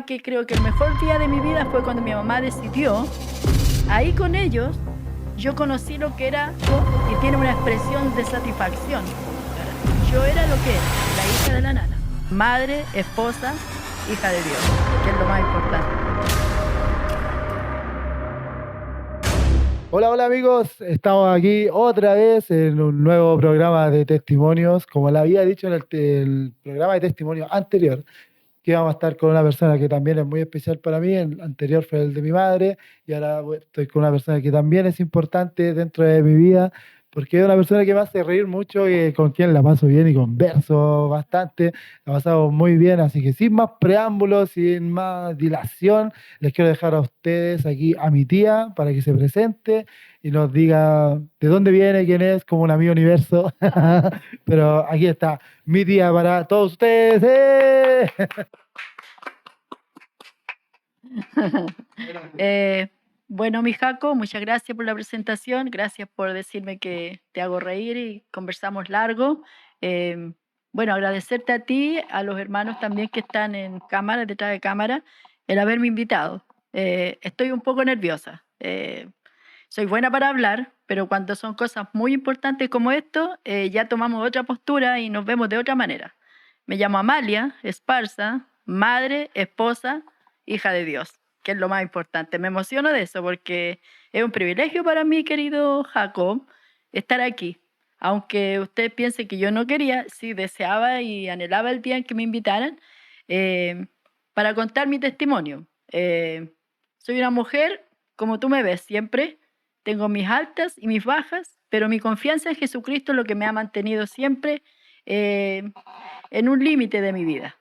que creo que el mejor día de mi vida fue cuando mi mamá decidió, ahí con ellos, yo conocí lo que era, y tiene una expresión de satisfacción. Yo era lo que era, la hija de la nana, madre, esposa, hija de Dios, que es lo más importante. Hola, hola amigos, estamos aquí otra vez en un nuevo programa de testimonios. Como le había dicho en el programa de testimonios anterior, que íbamos a estar con una persona que también es muy especial para mí. El anterior fue el de mi madre y ahora estoy con una persona que también es importante dentro de mi vida, porque es una persona que me hace reír mucho y con quien la paso bien y converso bastante. La pasamos muy bien, así que sin más preámbulos, sin más dilación, les quiero dejar a ustedes aquí a mi tía para que se presente y nos diga de dónde viene, quién es, como un amigo universo. Pero aquí está mi tía para todos ustedes. ¡Eh! Bueno, mi Jaco, muchas gracias por la presentación, gracias por decirme que te hago reír y conversamos largo. Eh, bueno, agradecerte a ti, a los hermanos también que están en cámara, detrás de cámara, el haberme invitado. Estoy un poco nerviosa. Soy buena para hablar, pero cuando son cosas muy importantes como esto, ya tomamos otra postura y nos vemos de otra manera. Me llamo Amalia Esparza, madre, esposa, hija de Dios, que es lo más importante. Me emociono de eso porque es un privilegio para mí, querido Jacob, estar aquí. Aunque usted piense que yo no quería, sí deseaba y anhelaba el día en que me invitaran eh, para contar mi testimonio. Soy una mujer, como tú me ves siempre, tengo mis altas y mis bajas, pero mi confianza en Jesucristo es lo que me ha mantenido siempre eh, en un límite de mi vida.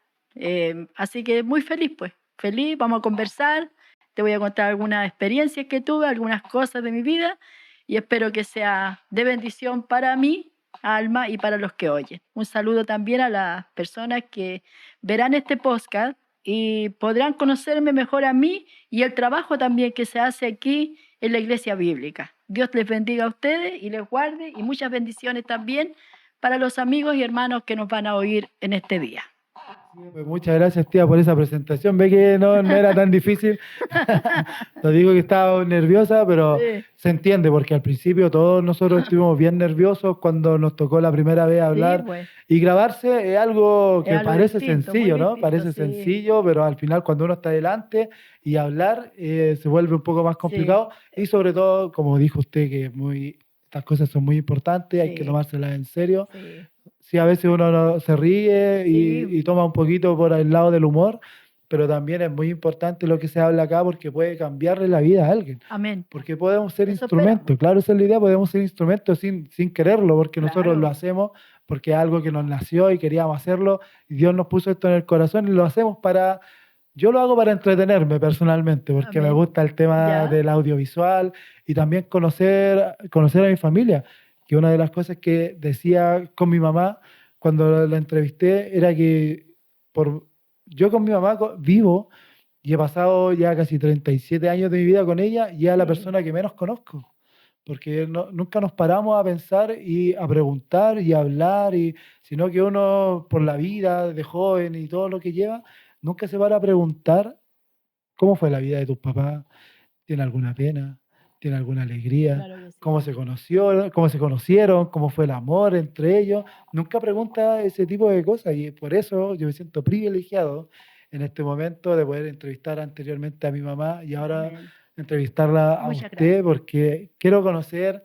Así que muy feliz, pues. Feliz, vamos a conversar. Te voy a contar algunas experiencias que tuve, algunas cosas de mi vida y espero que sea de bendición para mí, alma y para los que oyen. Un saludo también a las personas que verán este podcast y podrán conocerme mejor a mí y el trabajo también que se hace aquí en la iglesia bíblica. Dios les bendiga a ustedes y les guarde y muchas bendiciones también para los amigos y hermanos que nos van a oír en este día. Pues muchas gracias, tía, por esa presentación. Ve que no era tan difícil. Te digo que estaba nerviosa, pero Sí, se entiende, porque al principio todos nosotros estuvimos bien nerviosos cuando nos tocó la primera vez sí, hablar. pues, Y grabarse es algo es que algo parece distinto, muy sencillo, ¿no? distinto, Parece sí, sencillo, pero al final cuando uno está delante y hablar se vuelve un poco más sí, complicado. Y sobre todo, como dijo usted, que estas cosas son muy importantes, hay que sí, tomárselas en serio. sí, Sí, a veces uno se ríe sí, y toma un poquito por el lado del humor, pero también es muy importante lo que se habla acá porque puede cambiarle la vida a alguien. amén. Porque podemos ser Eso esperamos, instrumentos, claro, esa es la idea, podemos ser instrumentos sin quererlo, porque nosotros lo claro, hacemos porque es algo que nos nació y queríamos hacerlo, y Dios nos puso esto en el corazón y lo hacemos yo lo hago para entretenerme personalmente, porque me amén. gusta el tema ¿Ya? del audiovisual y también conocer a mi familia, que una de las cosas que decía con mi mamá cuando la entrevisté era que por, yo con mi mamá vivo y he pasado ya casi 37 años de mi vida con ella y es la Sí, persona que menos conozco, porque nunca nos paramos a pensar y a preguntar y a hablar, sino que uno por la vida de joven y todo lo que lleva, nunca se para a preguntar cómo fue la vida de tus papás, tiene alguna pena, tiene alguna alegría, claro que sí. cómo se conoció, cómo se conocieron, cómo fue el amor entre ellos. Nunca pregunta ese tipo de cosas y por eso yo me siento privilegiado en este momento de poder entrevistar anteriormente a mi mamá y ahora Amén. entrevistarla a Muchas usted gracias. porque quiero conocer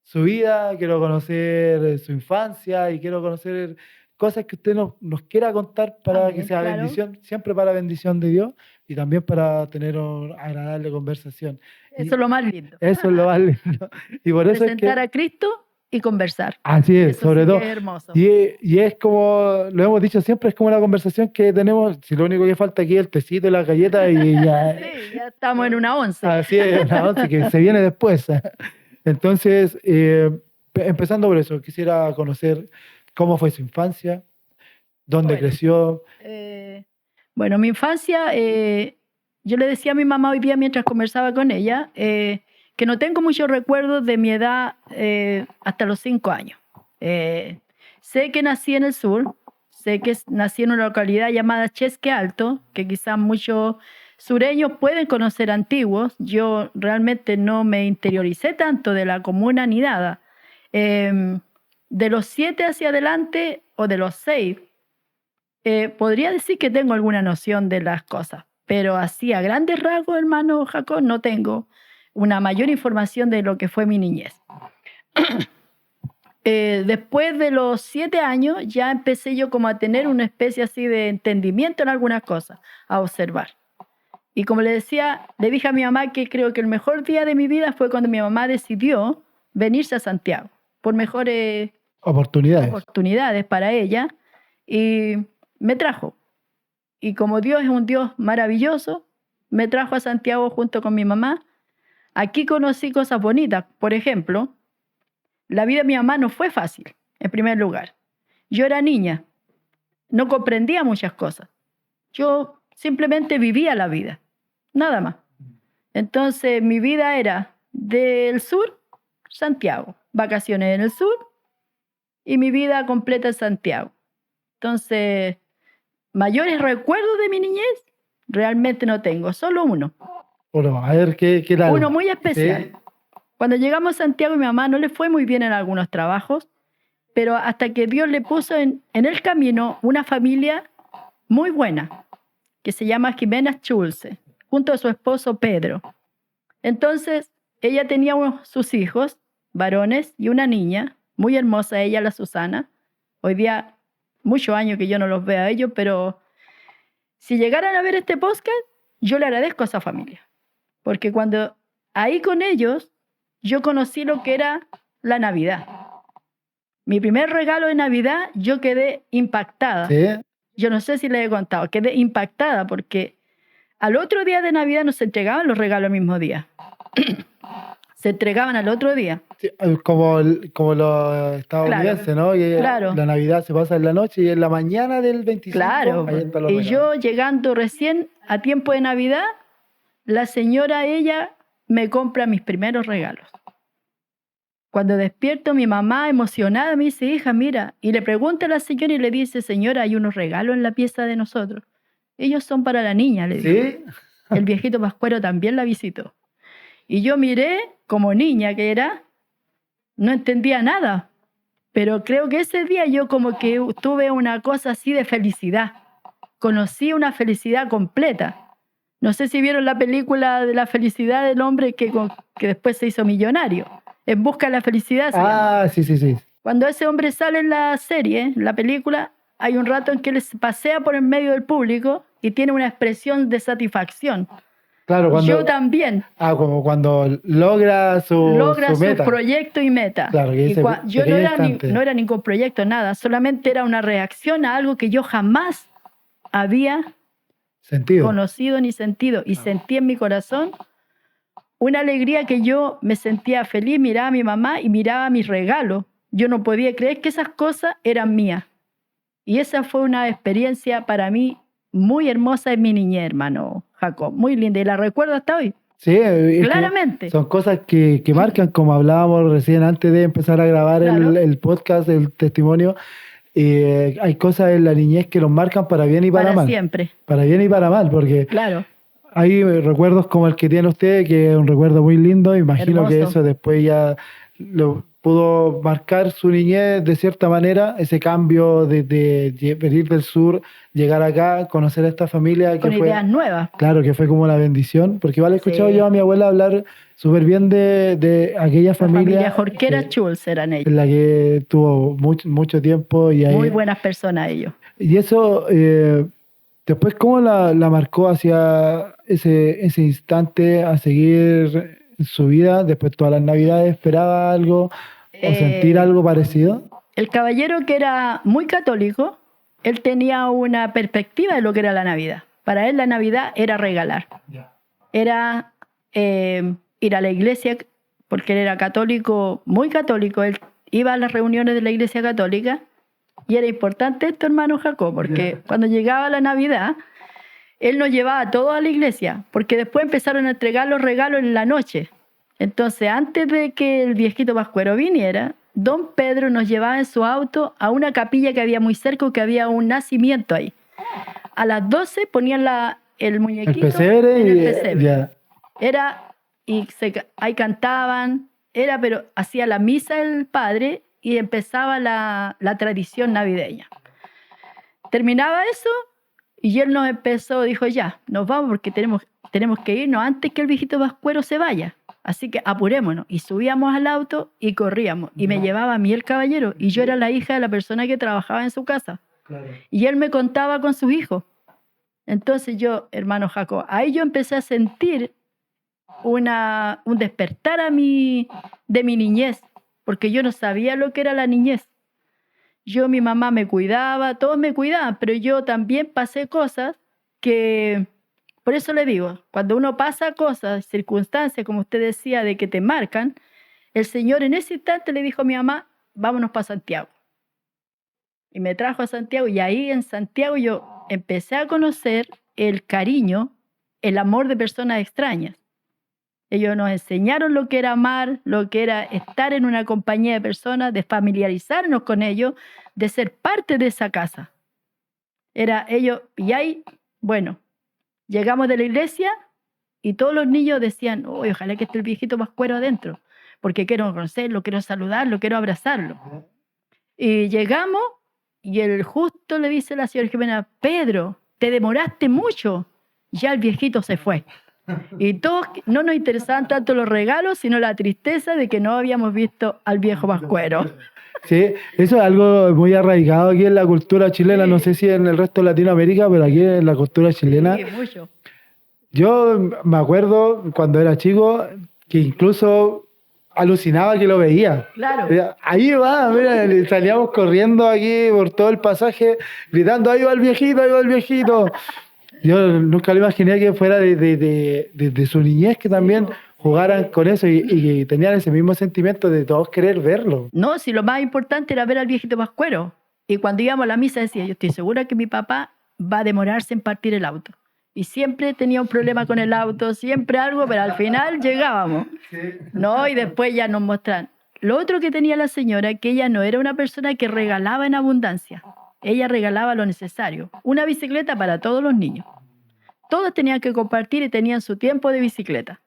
su vida, quiero conocer su infancia y quiero conocer cosas que usted nos quiera contar para que Amén, sea claro. bendición, siempre para bendición de Dios y también para tener una agradable conversación. Eso Y es lo más lindo. eso es lo más lindo. Y por eso es Presentar que, a Cristo y conversar. así es, Eso sobre sí que todo. es hermoso. Y es como, lo hemos dicho siempre, es como una conversación que tenemos, si lo único que falta aquí es el tecito y la galleta y ya, Sí, ya estamos en una once. así es, una once que se viene después. Entonces, empezando por eso, quisiera conocer cómo fue su infancia, dónde Bueno, creció. bueno, mi infancia, yo le decía a mi mamá hoy día mientras conversaba con ella, que no tengo muchos recuerdos de mi edad hasta los 5 años. Eh, sé que nací en el sur, Sé que nací en una localidad llamada Chesque Alto, que quizás muchos sureños pueden conocer antiguos. Yo realmente no me interioricé tanto de la comuna ni nada. De los 7 hacia adelante, o de los 6, podría decir que tengo alguna noción de las cosas, pero así a grandes rasgos, hermano Jacob, no tengo una mayor información de lo que fue mi niñez. Después de los 7 años ya empecé yo como a tener una especie así de entendimiento en algunas cosas, a observar. Y como le decía, le dije a mi mamá que creo que el mejor día de mi vida fue cuando mi mamá decidió venirse a Santiago, por mejores oportunidades para ella, y me trajo. Y como Dios es un Dios maravilloso, me trajo a Santiago junto con mi mamá. Aquí conocí cosas bonitas. Por ejemplo, la vida de mi mamá no fue fácil, en primer lugar. Yo era niña, no comprendía muchas cosas. Yo simplemente vivía la vida, nada más. Entonces mi vida era del sur, Santiago, vacaciones en el sur y mi vida completa en Santiago. Entonces, mayores recuerdos de mi niñez realmente no tengo, solo uno. Bueno, a ver, ¿qué tal? Uno muy especial. ¿Sí? Cuando llegamos a Santiago, mi mamá no le fue muy bien en algunos trabajos, pero hasta que Dios le puso en el camino una familia muy buena, que se llama Jimena Schulze, junto a su esposo Pedro. Entonces, ella tenía sus hijos, varones, y una niña, muy hermosa ella, la Susana. Hoy día, muchos años que yo no los veo a ellos, pero si llegaran a ver este podcast, yo le agradezco a esa familia. Porque cuando ahí con ellos, yo conocí lo que era la Navidad. Mi primer regalo de Navidad, yo quedé impactada. ¿Sí? Yo no sé si les he contado, quedé impactada porque al otro día de Navidad no se entregaban los regalos el mismo día. Se entregaban al otro día. Sí, como los estadounidenses, ¿no? Que claro. La Navidad se pasa en la noche y en la mañana del 25 Claro. ahí están los Y regalos. yo llegando recién a tiempo de Navidad, la señora, ella, me compra mis primeros regalos. Cuando despierto, mi mamá emocionada me dice, hija, mira, y le pregunta a la señora y le dice, señora, hay unos regalos en la pieza de nosotros. Ellos son para la niña, le digo. ¿Sí? El viejito Pascuero también la visitó. Y yo miré, como niña que era, no entendía nada, pero creo que ese día yo como que tuve una cosa así de felicidad. Conocí una felicidad completa. No sé si vieron la película de la felicidad del hombre que después se hizo millonario. En busca de la felicidad. Sí. Cuando ese hombre sale en la serie, en la película, hay un rato en que él se pasea por el medio del público y tiene una expresión de satisfacción. Claro, yo también. Como cuando logra su meta. Proyecto y meta. Claro, que yo no era ningún proyecto, nada. Solamente era una reacción a algo que yo jamás había conocido ni sentido. Y sentí en mi corazón una alegría que yo me sentía feliz, miraba a mi mamá y miraba mis regalos. Yo no podía creer que esas cosas eran mías. Y esa fue una experiencia para mí muy hermosa en mi niñez, hermano Jacob. Muy linda. Y la recuerdo hasta hoy. Sí, claramente. Son cosas que marcan, como hablábamos recién antes de empezar a grabar el podcast, el testimonio. Hay cosas en la niñez que nos marcan para bien y para mal. Siempre. Para bien y para mal, porque claro. Hay recuerdos como el que tiene usted, que es un recuerdo muy lindo. Imagino que eso después ya lo pudo marcar su niñez de cierta manera, ese cambio de venir del sur, llegar acá, conocer a esta familia. Con ideas nuevas. Claro, que fue como una bendición, porque igual he escuchado yo a mi abuela hablar súper bien de aquella familia. La familia Jorquera Schulze eran ellos. En la que tuvo mucho tiempo. Y ahí, muy buenas personas ellos. Y eso... Después, ¿cómo la marcó hacia ese instante a seguir su vida? Después, todas las Navidades, ¿esperaba algo o sentir algo parecido? El caballero, que era muy católico, él tenía una perspectiva de lo que era la Navidad. Para él la Navidad era regalar. Era ir a la iglesia, porque él era católico, muy católico. Él iba a las reuniones de la iglesia católica. Y era importante esto, hermano Jacob, porque cuando llegaba la Navidad, él nos llevaba a todos a la iglesia, porque después empezaron a entregar los regalos en la noche. Entonces, antes de que el viejito Pascuero viniera, don Pedro nos llevaba en su auto a una capilla que había muy cerca, que había un nacimiento ahí. A las 12 ponían el muñequito El pesebre en el y pesebre. ya. Ahí cantaban, pero hacía la misa el padre y empezaba la tradición navideña. Terminaba eso y él nos dijo, ya, nos vamos porque tenemos que irnos antes que el viejito Pascuero se vaya. Así que apurémonos. Y subíamos al auto y corríamos. Y me llevaba a mí el caballero. Y yo era la hija de la persona que trabajaba en su casa. Claro. Y él me contaba con sus hijos. Entonces yo, hermano Jacob, ahí yo empecé a sentir un despertar de mi niñez. Porque yo no sabía lo que era la niñez. Mi mamá me cuidaba, todos me cuidaban, pero yo también pasé cosas que, por eso le digo, cuando uno pasa cosas, circunstancias, como usted decía, de que te marcan, el Señor en ese instante le dijo a mi mamá, vámonos para Santiago. Y me trajo a Santiago y ahí en Santiago yo empecé a conocer el cariño, el amor de personas extrañas. Ellos nos enseñaron lo que era amar, lo que era estar en una compañía de personas, de familiarizarnos con ellos, de ser parte de esa casa. Y ahí, bueno, llegamos de la iglesia y todos los niños decían, ojalá que esté el viejito Pascuero adentro, porque quiero conocerlo, quiero saludarlo, quiero abrazarlo. Y llegamos y el justo le dice a la señora Jimena, Pedro, te demoraste mucho, ya el viejito se fue. Y todos no nos interesaban tanto los regalos, sino la tristeza de que no habíamos visto al viejo Pascuero. Sí, eso es algo muy arraigado aquí en la cultura chilena. Sí. No sé si en el resto de Latinoamérica, pero aquí en la cultura chilena. Sí, mucho. Yo me acuerdo cuando era chico que incluso alucinaba que lo veía. Claro. Ahí va, mira, salíamos corriendo aquí por todo el pasaje, gritando, ahí va el viejito, ahí va el viejito. Yo nunca lo imaginé que fuera de su niñez que también jugaran con eso y tenían ese mismo sentimiento de todos querer verlo. No, si lo más importante era ver al viejito Pascuero. Y cuando íbamos a la misa decía, yo estoy segura que mi papá va a demorarse en partir el auto. Y siempre tenía un problema con el auto, siempre algo, pero al final llegábamos. No, y después ya nos mostraron. Lo otro que tenía la señora, que ella no era una persona que regalaba en abundancia. Ella regalaba lo necesario. Una bicicleta para todos los niños. Todos tenían que compartir y tenían su tiempo de bicicleta.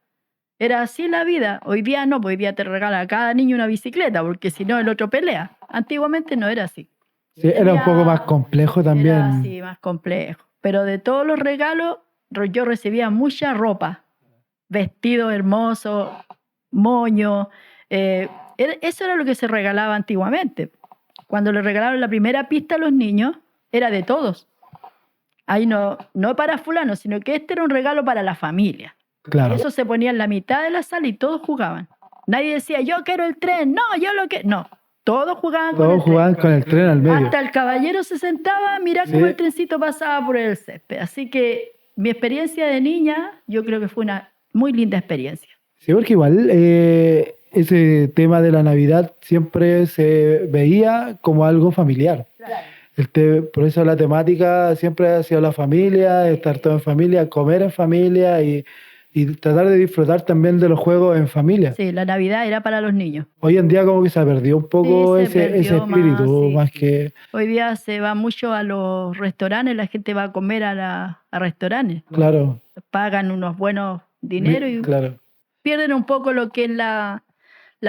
Era así la vida. Hoy día no, hoy día te regala a cada niño una bicicleta, porque si no el otro pelea. Antiguamente no era así. Sí, era un poco más complejo también. Era así, más complejo. Pero de todos los regalos, yo recibía mucha ropa. Vestido hermoso, moño. Eso era lo que se regalaba antiguamente. Cuando le regalaron la primera pista a los niños, era de todos. Ahí no para fulano, sino que este era un regalo para la familia. Claro. Y eso se ponía en la mitad de la sala y todos jugaban. Nadie decía, yo quiero el tren, no, yo lo que... No, todos jugaban con el tren al medio. Hasta el caballero se sentaba a mirar cómo el trencito pasaba por el césped. Así que mi experiencia de niña, yo creo que fue una muy linda experiencia. Sí, porque igual ese tema de la Navidad siempre se veía como algo familiar. Claro. Por eso la temática siempre ha sido la familia, estar todo en familia, comer en familia y tratar de disfrutar también de los juegos en familia. Sí, la Navidad era para los niños. Hoy en día como que se perdió un poco ese espíritu, más que... Hoy día se va mucho a los restaurantes, la gente va a comer a restaurantes. Claro. Pagan unos buenos dineros y claro. Pierden un poco lo que es la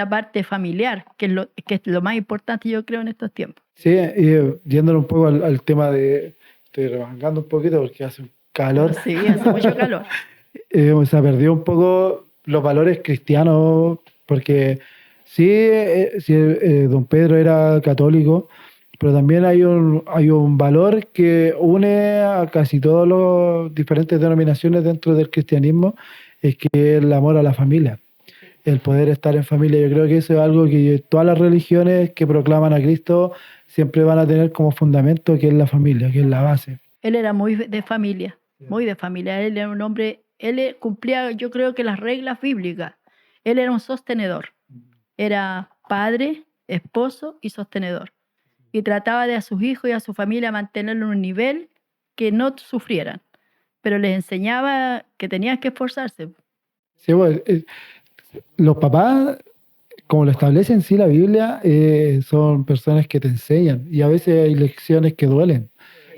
parte familiar, que es lo más importante yo creo en estos tiempos. Sí, y yéndolo un poco al tema de... Estoy remangando un poquito porque hace un calor. Sí, hace mucho calor. Se perdió un poco los valores cristianos, porque sí, don Pedro era católico, pero también hay un valor que une a casi todas las diferentes denominaciones dentro del cristianismo, es que es el amor a la familia, el poder estar en familia. Yo creo que eso es algo que todas las religiones que proclaman a Cristo siempre van a tener como fundamento, que es la familia, que es la base. Él era muy de familia, muy de familia. Él era un hombre, él cumplía, yo creo que las reglas bíblicas. Él era un sostenedor. Era padre, esposo y sostenedor. Y trataba de a sus hijos y a su familia mantenerlo en un nivel que no sufrieran. Pero les enseñaba que tenían que esforzarse. Sí, bueno, los papás como lo establece en sí la Biblia, son personas que te enseñan y a veces hay lecciones que duelen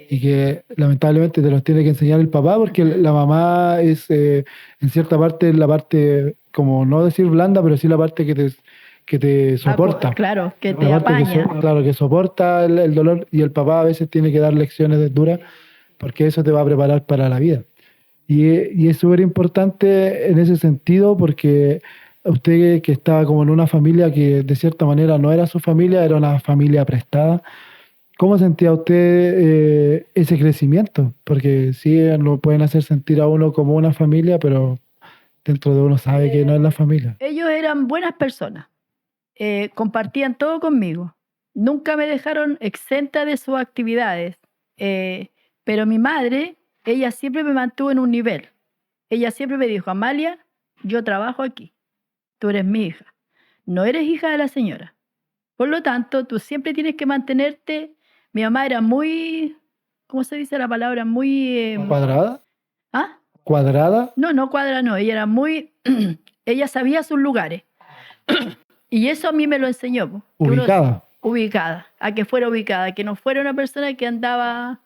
y que lamentablemente te los tiene que enseñar el papá porque la mamá es en cierta parte la parte, como no decir blanda, pero sí la parte que te soporta. Claro, que La te parte apaña. claro, que soporta el dolor y el papá a veces tiene que dar lecciones duras porque eso te va a preparar para la vida. Y es súper importante en ese sentido porque usted que estaba como en una familia que de cierta manera no era su familia, era una familia prestada. ¿Cómo sentía usted ese crecimiento? Porque sí, lo pueden hacer sentir a uno como una familia, pero dentro de uno sabe que no es la familia. Ellos eran buenas personas, compartían todo conmigo. Nunca me dejaron exenta de sus actividades, pero mi madre, ella siempre me mantuvo en un nivel. Ella siempre me dijo, Amalia, yo trabajo aquí, tú eres mi hija, no eres hija de la señora. Por lo tanto, tú siempre tienes que mantenerte. Mi mamá era muy, ¿cómo se dice la palabra? Muy... ¿Cuadrada? ¿Ah? ¿Cuadrada? No, no cuadra, no. Ella era muy... ella sabía sus lugares. Y eso a mí me lo enseñó. Po, que uno- Ubicada. ubicada, a que fuera ubicada, que no fuera una persona que andaba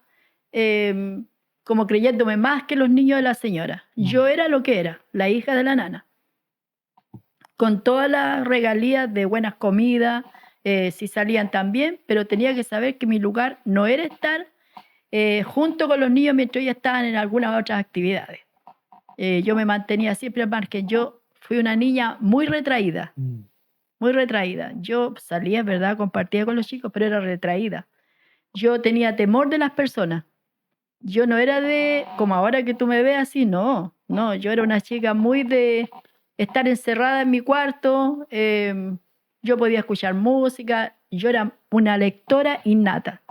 como creyéndome más que los niños de la señora. Yo era lo que era, la hija de la nana, con todas las regalías de buenas comidas, si salían también, pero tenía que saber que mi lugar no era estar junto con los niños mientras ellos estaban en algunas otras actividades. Yo me mantenía siempre al margen. Yo fui una niña muy retraída, muy retraída. Yo salía, es verdad, compartía con los chicos, pero era retraída. Yo tenía temor de las personas. Yo no era de, como ahora que tú me ves así, no, no, yo era una chica muy de estar encerrada en mi cuarto, yo podía escuchar música, yo era una lectora innata.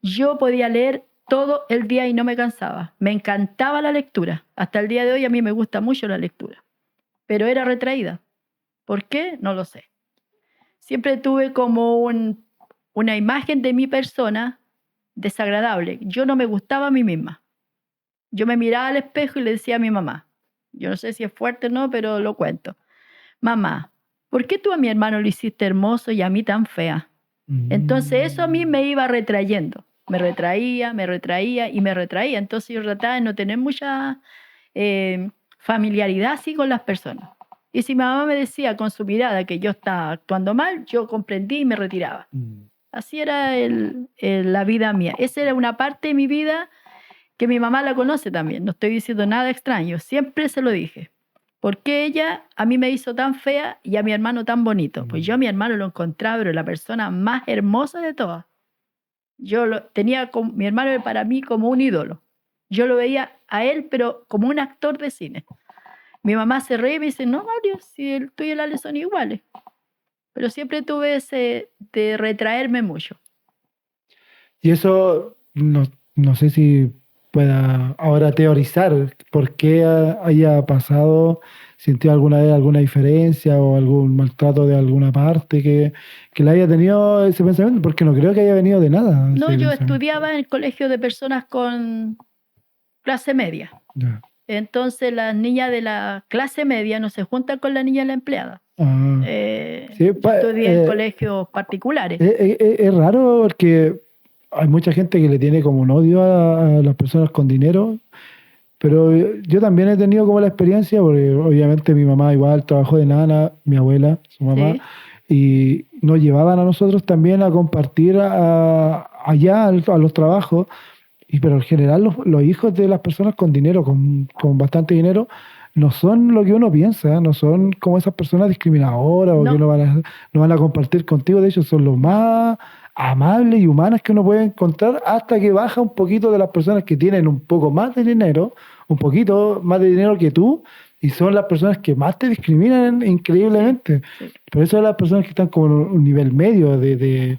Yo podía leer todo el día y no me cansaba. Me encantaba la lectura. Hasta el día de hoy a mí me gusta mucho la lectura, pero era retraída. ¿Por qué? No lo sé. Siempre tuve como una imagen de mi persona desagradable. Yo no me gustaba a mí misma. Yo me miraba al espejo y le decía a mi mamá, yo no sé si es fuerte o no, pero lo cuento. Mamá, ¿por qué tú a mi hermano lo hiciste hermoso y a mí tan fea? Entonces eso a mí me iba retrayendo. Me retraía y me retraía. Entonces yo trataba de no tener mucha familiaridad así con las personas. Y si mi mamá me decía con su mirada que yo estaba actuando mal, yo comprendí y me retiraba. Así era la vida mía. Esa era una parte de mi vida que mi mamá la conoce también. No estoy diciendo nada extraño. Siempre se lo dije. ¿Por qué ella a mí me hizo tan fea y a mi hermano tan bonito? Pues yo a mi hermano lo encontraba, pero la persona más hermosa de todas. Mi hermano era para mí como un ídolo. Yo lo veía a él, pero como un actor de cine. Mi mamá se reía y me dice, no, Mario, si tú y el Ale son iguales. Pero siempre tuve ese de retraerme mucho. Y eso no sé si pueda ahora teorizar por qué haya pasado, sintió alguna vez alguna diferencia o algún maltrato de alguna parte que le haya tenido ese pensamiento, porque no creo que haya venido de nada. No, ese yo pensamiento. estudiaba en el colegio de personas con clase media. Ya. Entonces las niñas de la clase media no se juntan con la niña de la empleada. Ah, sí, Yo estudié en colegios particulares. es raro porque hay mucha gente que le tiene como un odio a las personas con dinero, pero yo también he tenido como la experiencia, porque obviamente mi mamá igual trabajó de nana, mi abuela, su mamá, Sí. y nos llevaban a nosotros también a compartir allá a los trabajos, pero en general los hijos de las personas con dinero, con bastante dinero, no son lo que uno piensa, no son como esas personas discriminadoras o No. que no van a compartir contigo, de hecho son los más amables y humanas que uno puede encontrar hasta que baja un poquito de las personas que tienen un poco más de dinero, un poquito más de dinero que tú, y son las personas que más te discriminan increíblemente. Sí, sí. Por eso las personas que están como en un nivel medio de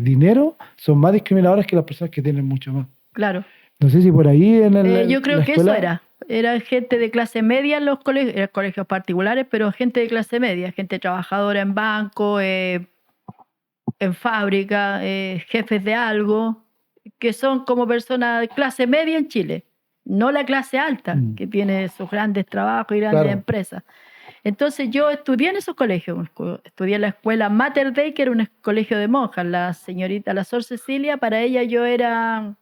dinero son más discriminadoras que las personas que tienen mucho más. Claro. No sé si por ahí Yo creo la que escuela... eso era. Era gente de clase media en los colegios, eran colegios particulares, pero gente de clase media, gente trabajadora en banco, en fábrica, jefes de algo, que son como personas de clase media en Chile, no la clase alta, que tiene sus grandes trabajos y grandes Claro. empresas. Entonces yo estudié en esos colegios. Estudié en la escuela Mater Dei, que era un colegio de monjas. La señorita, la Sor Cecilia, para ella yo era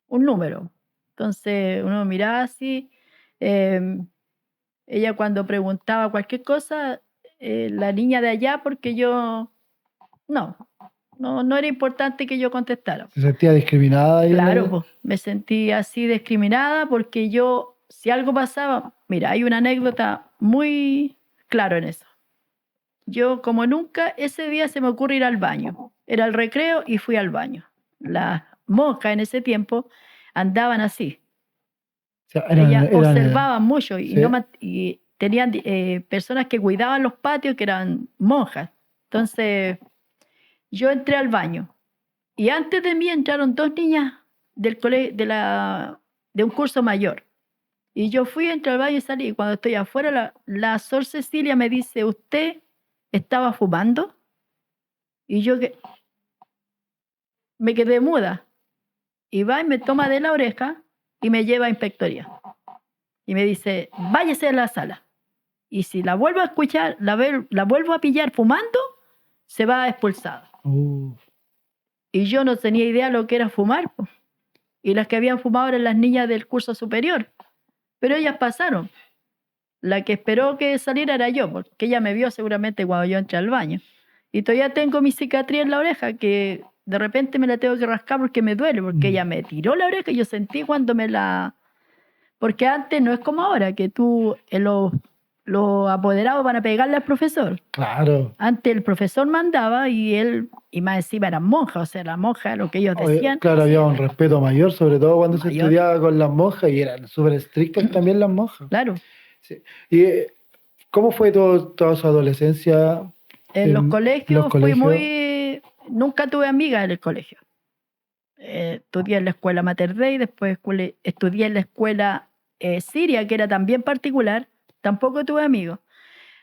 un número. Entonces uno miraba así. Ella cuando preguntaba cualquier cosa, la niña de allá, porque yo no era importante que yo contestara. ¿Se sentía discriminada ahí? Claro, pues, me sentí así discriminada porque yo, si algo pasaba, mira, hay una anécdota muy clara en eso. Yo, como nunca, ese día se me ocurre ir al baño. Era el recreo y fui al baño. Las monjas en ese tiempo andaban así. O sea, Ellas observaban mucho y, sí. y tenían personas que cuidaban los patios que eran monjas. Entonces, yo entré al baño y antes de mí entraron dos niñas del colegio, de un curso mayor. Y yo fui, entré al baño y salí. Y cuando estoy afuera, la Sor Cecilia me dice, ¿usted estaba fumando? Y yo me quedé muda. Y va y me toma de la oreja y me lleva a inspectoría. Y me dice, váyase a la sala. Y si la vuelvo a escuchar, la vuelvo a pillar fumando, se va expulsada. Y yo no tenía idea lo que era fumar. Po. Y las que habían fumado eran las niñas del curso superior. Pero ellas pasaron. La que esperó que saliera era yo, porque ella me vio seguramente cuando yo entré al baño. Y todavía tengo mi cicatriz en la oreja, que de repente me la tengo que rascar porque me duele, porque ella me tiró la oreja y yo sentí cuando me la... Porque antes no es como ahora, que tú, los apoderados van a pegarle al profesor. Claro. Antes el profesor mandaba y él, y más encima eran monjas, o sea, la monja, lo que ellos decían. Claro, había un respeto mayor, sobre todo cuando se estudiaba con las monjas y eran súper estrictas también las monjas. Claro. Sí. ¿Y cómo fue toda su adolescencia? En los colegios fui muy... Nunca tuve amigas en el colegio. Estudié en la escuela Mater Dei, después estudié en la escuela Siria, que era también particular. Tampoco tuve amigos.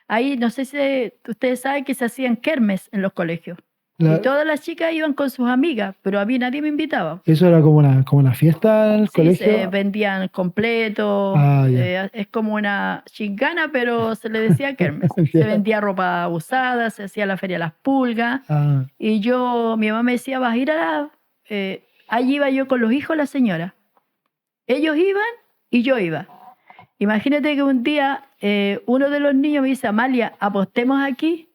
Ahí, no sé si ustedes saben que se hacían kermes en los colegios. Y todas las chicas iban con sus amigas, pero a mí nadie me invitaba. ¿Eso era como una fiesta en el colegio? Sí, se vendían completos. Es como una chingana, pero se le decía kermes. Se vendía ropa usada, se hacía la feria de las pulgas. Y mi mamá me decía, vas a ir a la... allí iba yo con los hijos de la señora. Ellos iban y yo iba. Imagínate que un día uno de los niños me dice, Amalia, apostemos aquí.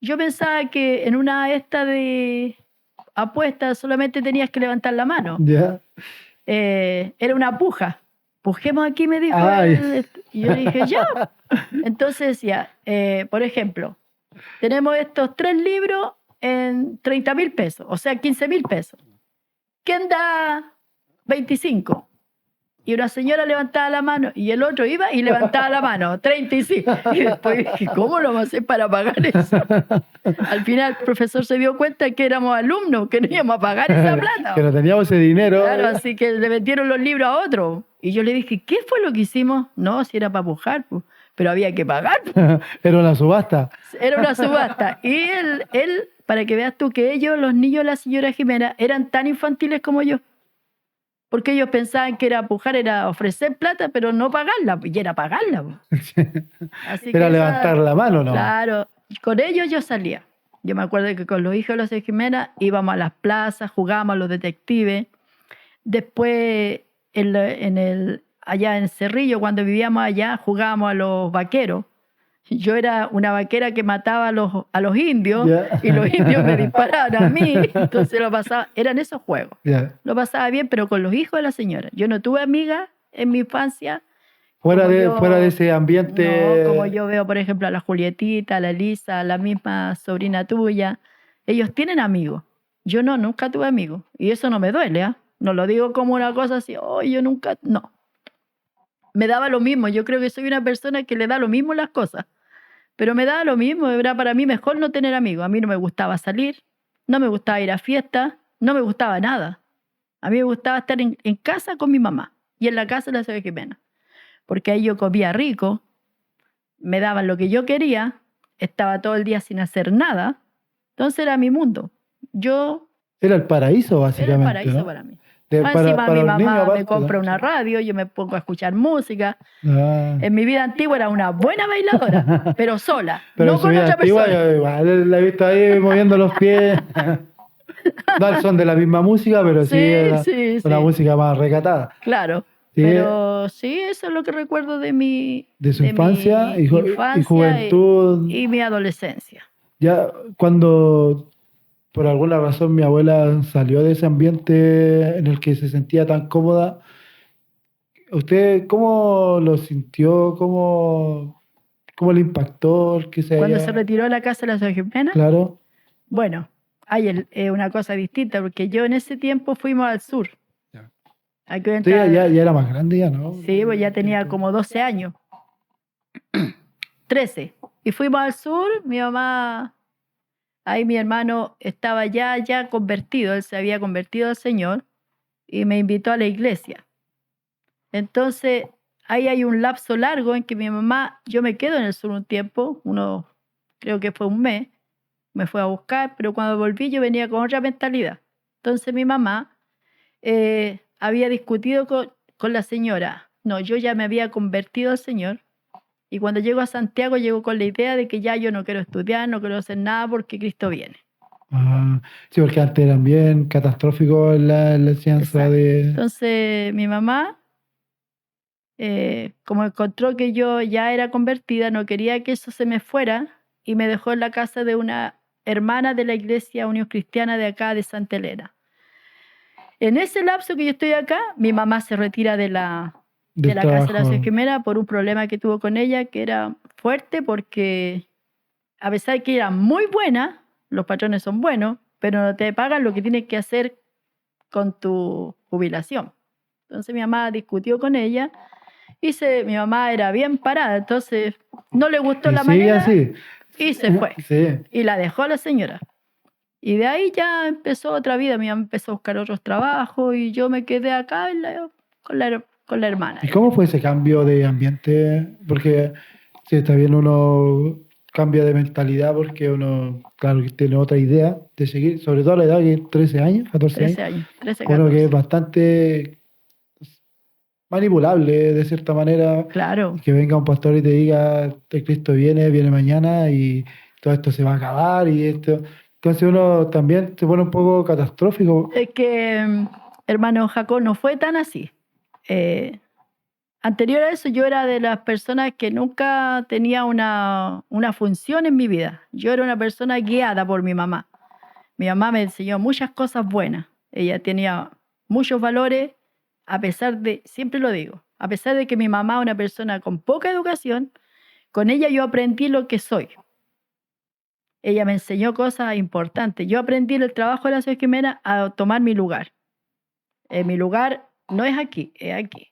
Yo pensaba que en una de apuestas solamente tenías que levantar la mano. Era una puja. Pujemos aquí, me dijo él. Y yo le dije, ya. Entonces decía, por ejemplo, tenemos estos 3 libros en 30.000 pesos, o sea, 15.000 pesos. ¿Quién da 25? Y una señora levantaba la mano y el otro iba y levantaba la mano, 35. Y después dije, ¿cómo lo vamos a hacer para pagar eso? Al final el profesor se dio cuenta que éramos alumnos, que no íbamos a pagar esa plata. Que no teníamos ese dinero. Claro, así que le vendieron los libros a otro. Y yo le dije, ¿qué fue lo que hicimos? No, si era para pujar, pues, pero había que pagar. Era una subasta. Era una subasta. Y él, para que veas tú que ellos, los niños de la señora Jimena, eran tan infantiles como yo. Porque ellos pensaban que era pujar, era ofrecer plata, pero no pagarla, y era pagarla. Así era levantar la mano, ¿no? Claro, con ellos yo salía. Yo me acuerdo que con los hijos de la señora Jimena íbamos a las plazas, jugábamos a los detectives. Después, allá en Cerrillo, cuando vivíamos allá, jugábamos a los vaqueros. Yo era una vaquera que mataba a los indios y los indios me disparaban a mí. Entonces eran esos juegos. Lo pasaba bien, pero con los hijos de la señora. Yo no tuve amigas en mi infancia. Fuera de ese ambiente. No, como yo veo, por ejemplo, a la Julietita, a la Elisa, a la misma sobrina tuya. Ellos tienen amigos. Yo no, nunca tuve amigos. Y eso no me duele, ¿eh? No lo digo como una cosa así, yo nunca... No. Me daba lo mismo. Yo creo que soy una persona que le da lo mismo las cosas. Pero me daba lo mismo. Era para mí mejor no tener amigos. A mí no me gustaba salir, no me gustaba ir a fiestas, no me gustaba nada. A mí me gustaba estar en casa con mi mamá y en la casa de la señora Jimena. Porque ahí yo comía rico, me daban lo que yo quería, estaba todo el día sin hacer nada. Entonces era mi mundo. Era el paraíso, básicamente. Era el paraíso, ¿no? Para mí. Más encima para mi los niños mamá me aparte, compra ¿no? una radio, yo me pongo a escuchar música. Ah. En mi vida antigua era una buena bailadora, pero sola, Pero no en su con vida otra antigua persona. yo igual la he visto ahí moviendo los pies. No al son de la misma música, pero sí Sí, sí, una sí, música más recatada. claro. Sí, Pero sí, eso es lo que recuerdo de de su de infancia mi y infancia juventud. y mi adolescencia. Ya cuando por alguna razón mi abuela salió de ese ambiente en el que se sentía tan cómoda, ¿usted cómo lo sintió? ¿Cómo le impactó el que se Cuando se haya... retiró de la casa de la señora Jimena, Claro, bueno, hay una cosa distinta, porque yo en ese tiempo fuimos al sur. ya. Aquí Usted ya era más grande ya, ¿no? sí, pues ya tenía como 12 años, 13. Y fuimos al sur, mi mamá, ahí mi hermano estaba ya convertido, él se había convertido al Señor y me invitó a la iglesia. Entonces, ahí hay un lapso largo en que mi mamá, yo me quedo en el sur un tiempo, creo que fue un mes, me fue a buscar, pero cuando volví yo venía con otra mentalidad. Entonces mi mamá había discutido con la señora. No, yo ya me había convertido al Señor y cuando llego a Santiago llego con la idea de que ya yo no quiero estudiar, no quiero hacer nada porque Cristo viene. Ah, sí, porque antes eran bien catastróficos en la enseñanza Exacto. de... Entonces mi mamá, como encontró que yo ya era convertida, no quería que eso se me fuera y me dejó en la casa de una hermana de la iglesia Unión Cristiana de acá, de Santa Elena. En ese lapso que yo estoy acá, mi mamá se retira de la del casa de la señora trabajo. Jimena por un problema que tuvo con ella, que era fuerte porque a pesar de que era muy buena, los patrones son buenos, pero no te pagan lo que tienes que hacer con tu jubilación. Entonces mi mamá discutió con ella y mi mamá era bien parada, entonces no le gustó Y la sigue manera así. y se fue. Sí. Y la dejó a la señora. Y de ahí ya empezó otra vida. Mi mamá empezó a buscar otros trabajos y yo me quedé acá con la hermana. ¿Y cómo fue ese cambio de ambiente? Porque si está bien uno cambia de mentalidad porque uno, claro, que tiene otra idea de seguir, sobre todo a la edad que es 13 años, 14 años, 13 años, 13, uno que es 14. bastante manipulable de cierta manera, Claro. y que venga un pastor y te diga, "El Cristo viene mañana y todo esto se va a acabar y esto". Entonces uno también se pone un poco catastrófico. Es que, hermano Jacob, no fue tan así. Anterior a eso, yo era de las personas que nunca tenía una función en mi vida. Yo era una persona guiada por mi mamá. Mi mamá me enseñó muchas cosas buenas. Ella tenía muchos valores, a pesar de, siempre lo digo, a pesar de que mi mamá es una persona con poca educación, con ella yo aprendí lo que soy. Ella me enseñó cosas importantes. Yo aprendí en el trabajo de la señora Jimena a tomar mi lugar. Mi lugar no es aquí, es aquí.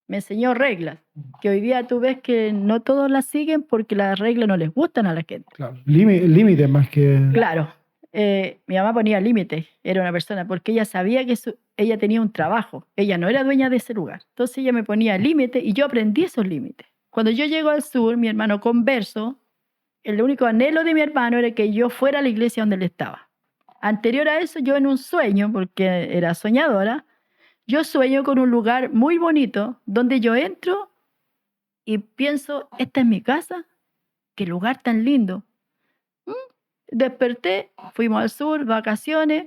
Me enseñó reglas, que hoy día tú ves que no todos las siguen porque las reglas no les gustan a la gente. Claro, límites más que... Claro, mi mamá ponía límites, era una persona, porque ella sabía que ella tenía un trabajo, ella no era dueña de ese lugar. Entonces ella me ponía límites y yo aprendí esos límites. Cuando yo llego al sur, mi hermano converso, el único anhelo de mi hermano era que yo fuera a la iglesia donde él estaba. Anterior a eso, yo en un sueño, porque era soñadora, yo sueño con un lugar muy bonito donde yo entro y pienso, esta es mi casa, qué lugar tan lindo. Desperté, fuimos al sur, vacaciones,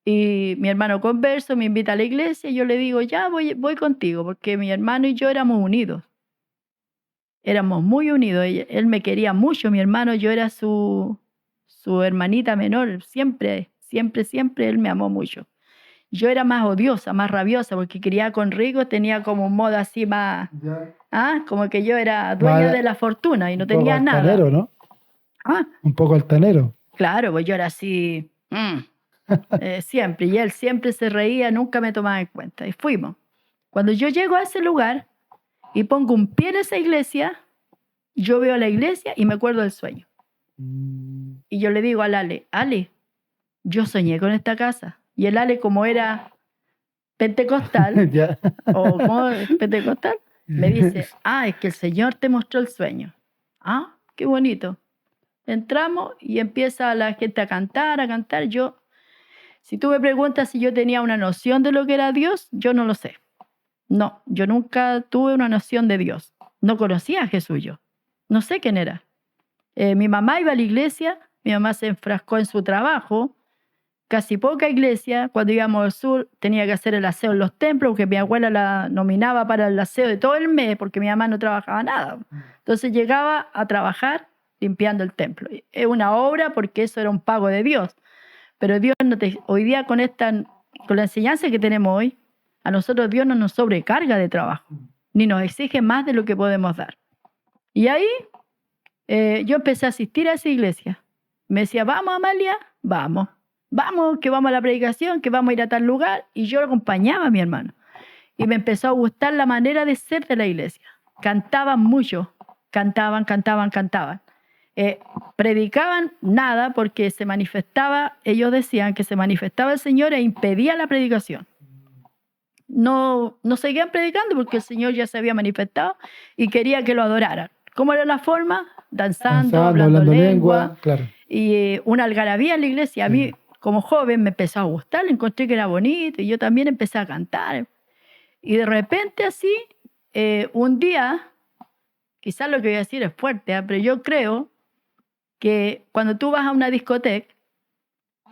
y mi hermano converso, me invita a la iglesia y yo le digo, ya voy contigo, porque mi hermano y yo éramos unidos. Éramos muy unidos, él me quería mucho, mi hermano, yo era su hermanita menor, siempre él me amó mucho. Yo era más odiosa, más rabiosa, porque quería con Rico, tenía como un modo así más, como que yo era dueña de la fortuna y no un poco tenía nada. altanero, ¿no? Ah, Un poco altanero. claro, pues yo era así, siempre, y él siempre se reía, nunca me tomaba en cuenta. Y fuimos. Cuando yo llego a ese lugar y pongo un pie en esa iglesia, yo veo la iglesia y me acuerdo del sueño. Y yo le digo al Ale, yo soñé con esta casa. Y el Ale, como era pentecostal, Ya. o como pentecostal, me dice, es que el Señor te mostró el sueño. Ah, qué bonito. Entramos y empieza la gente a cantar, a cantar. Yo Si tú me preguntas si yo tenía una noción de lo que era Dios, yo no lo sé. No, yo nunca tuve una noción de Dios. No conocía a Jesús yo. No sé quién era. Mi mamá iba a la iglesia, mi mamá se enfrascó en su trabajo, casi poca iglesia. Cuando íbamos al sur tenía que hacer el aseo en los templos, porque mi abuela la nominaba para el aseo de todo el mes, porque mi mamá no trabajaba nada. Entonces llegaba a trabajar limpiando el templo. Es una obra porque eso era un pago de Dios. Pero Dios hoy día con la enseñanza que tenemos hoy, a nosotros Dios no nos sobrecarga de trabajo, ni nos exige más de lo que podemos dar. Y ahí yo empecé a asistir a esa iglesia. Me decía, vamos Amalia, vamos, que vamos a la predicación, que vamos a ir a tal lugar. Y yo lo acompañaba a mi hermano. Y me empezó a gustar la manera de ser de la iglesia. Cantaban mucho, cantaban. Predicaban nada porque se manifestaba, ellos decían que se manifestaba el Señor e impedía la predicación. No seguían predicando porque el Señor ya se había manifestado y quería que lo adoraran. ¿Cómo era la forma? Danzando, hablando lengua, claro. y una algarabía en la iglesia. A mí, como joven, me empezó a gustar, encontré que era bonito y yo también empecé a cantar. Y de repente así, un día, quizás lo que voy a decir es fuerte, pero yo creo que cuando tú vas a una discoteca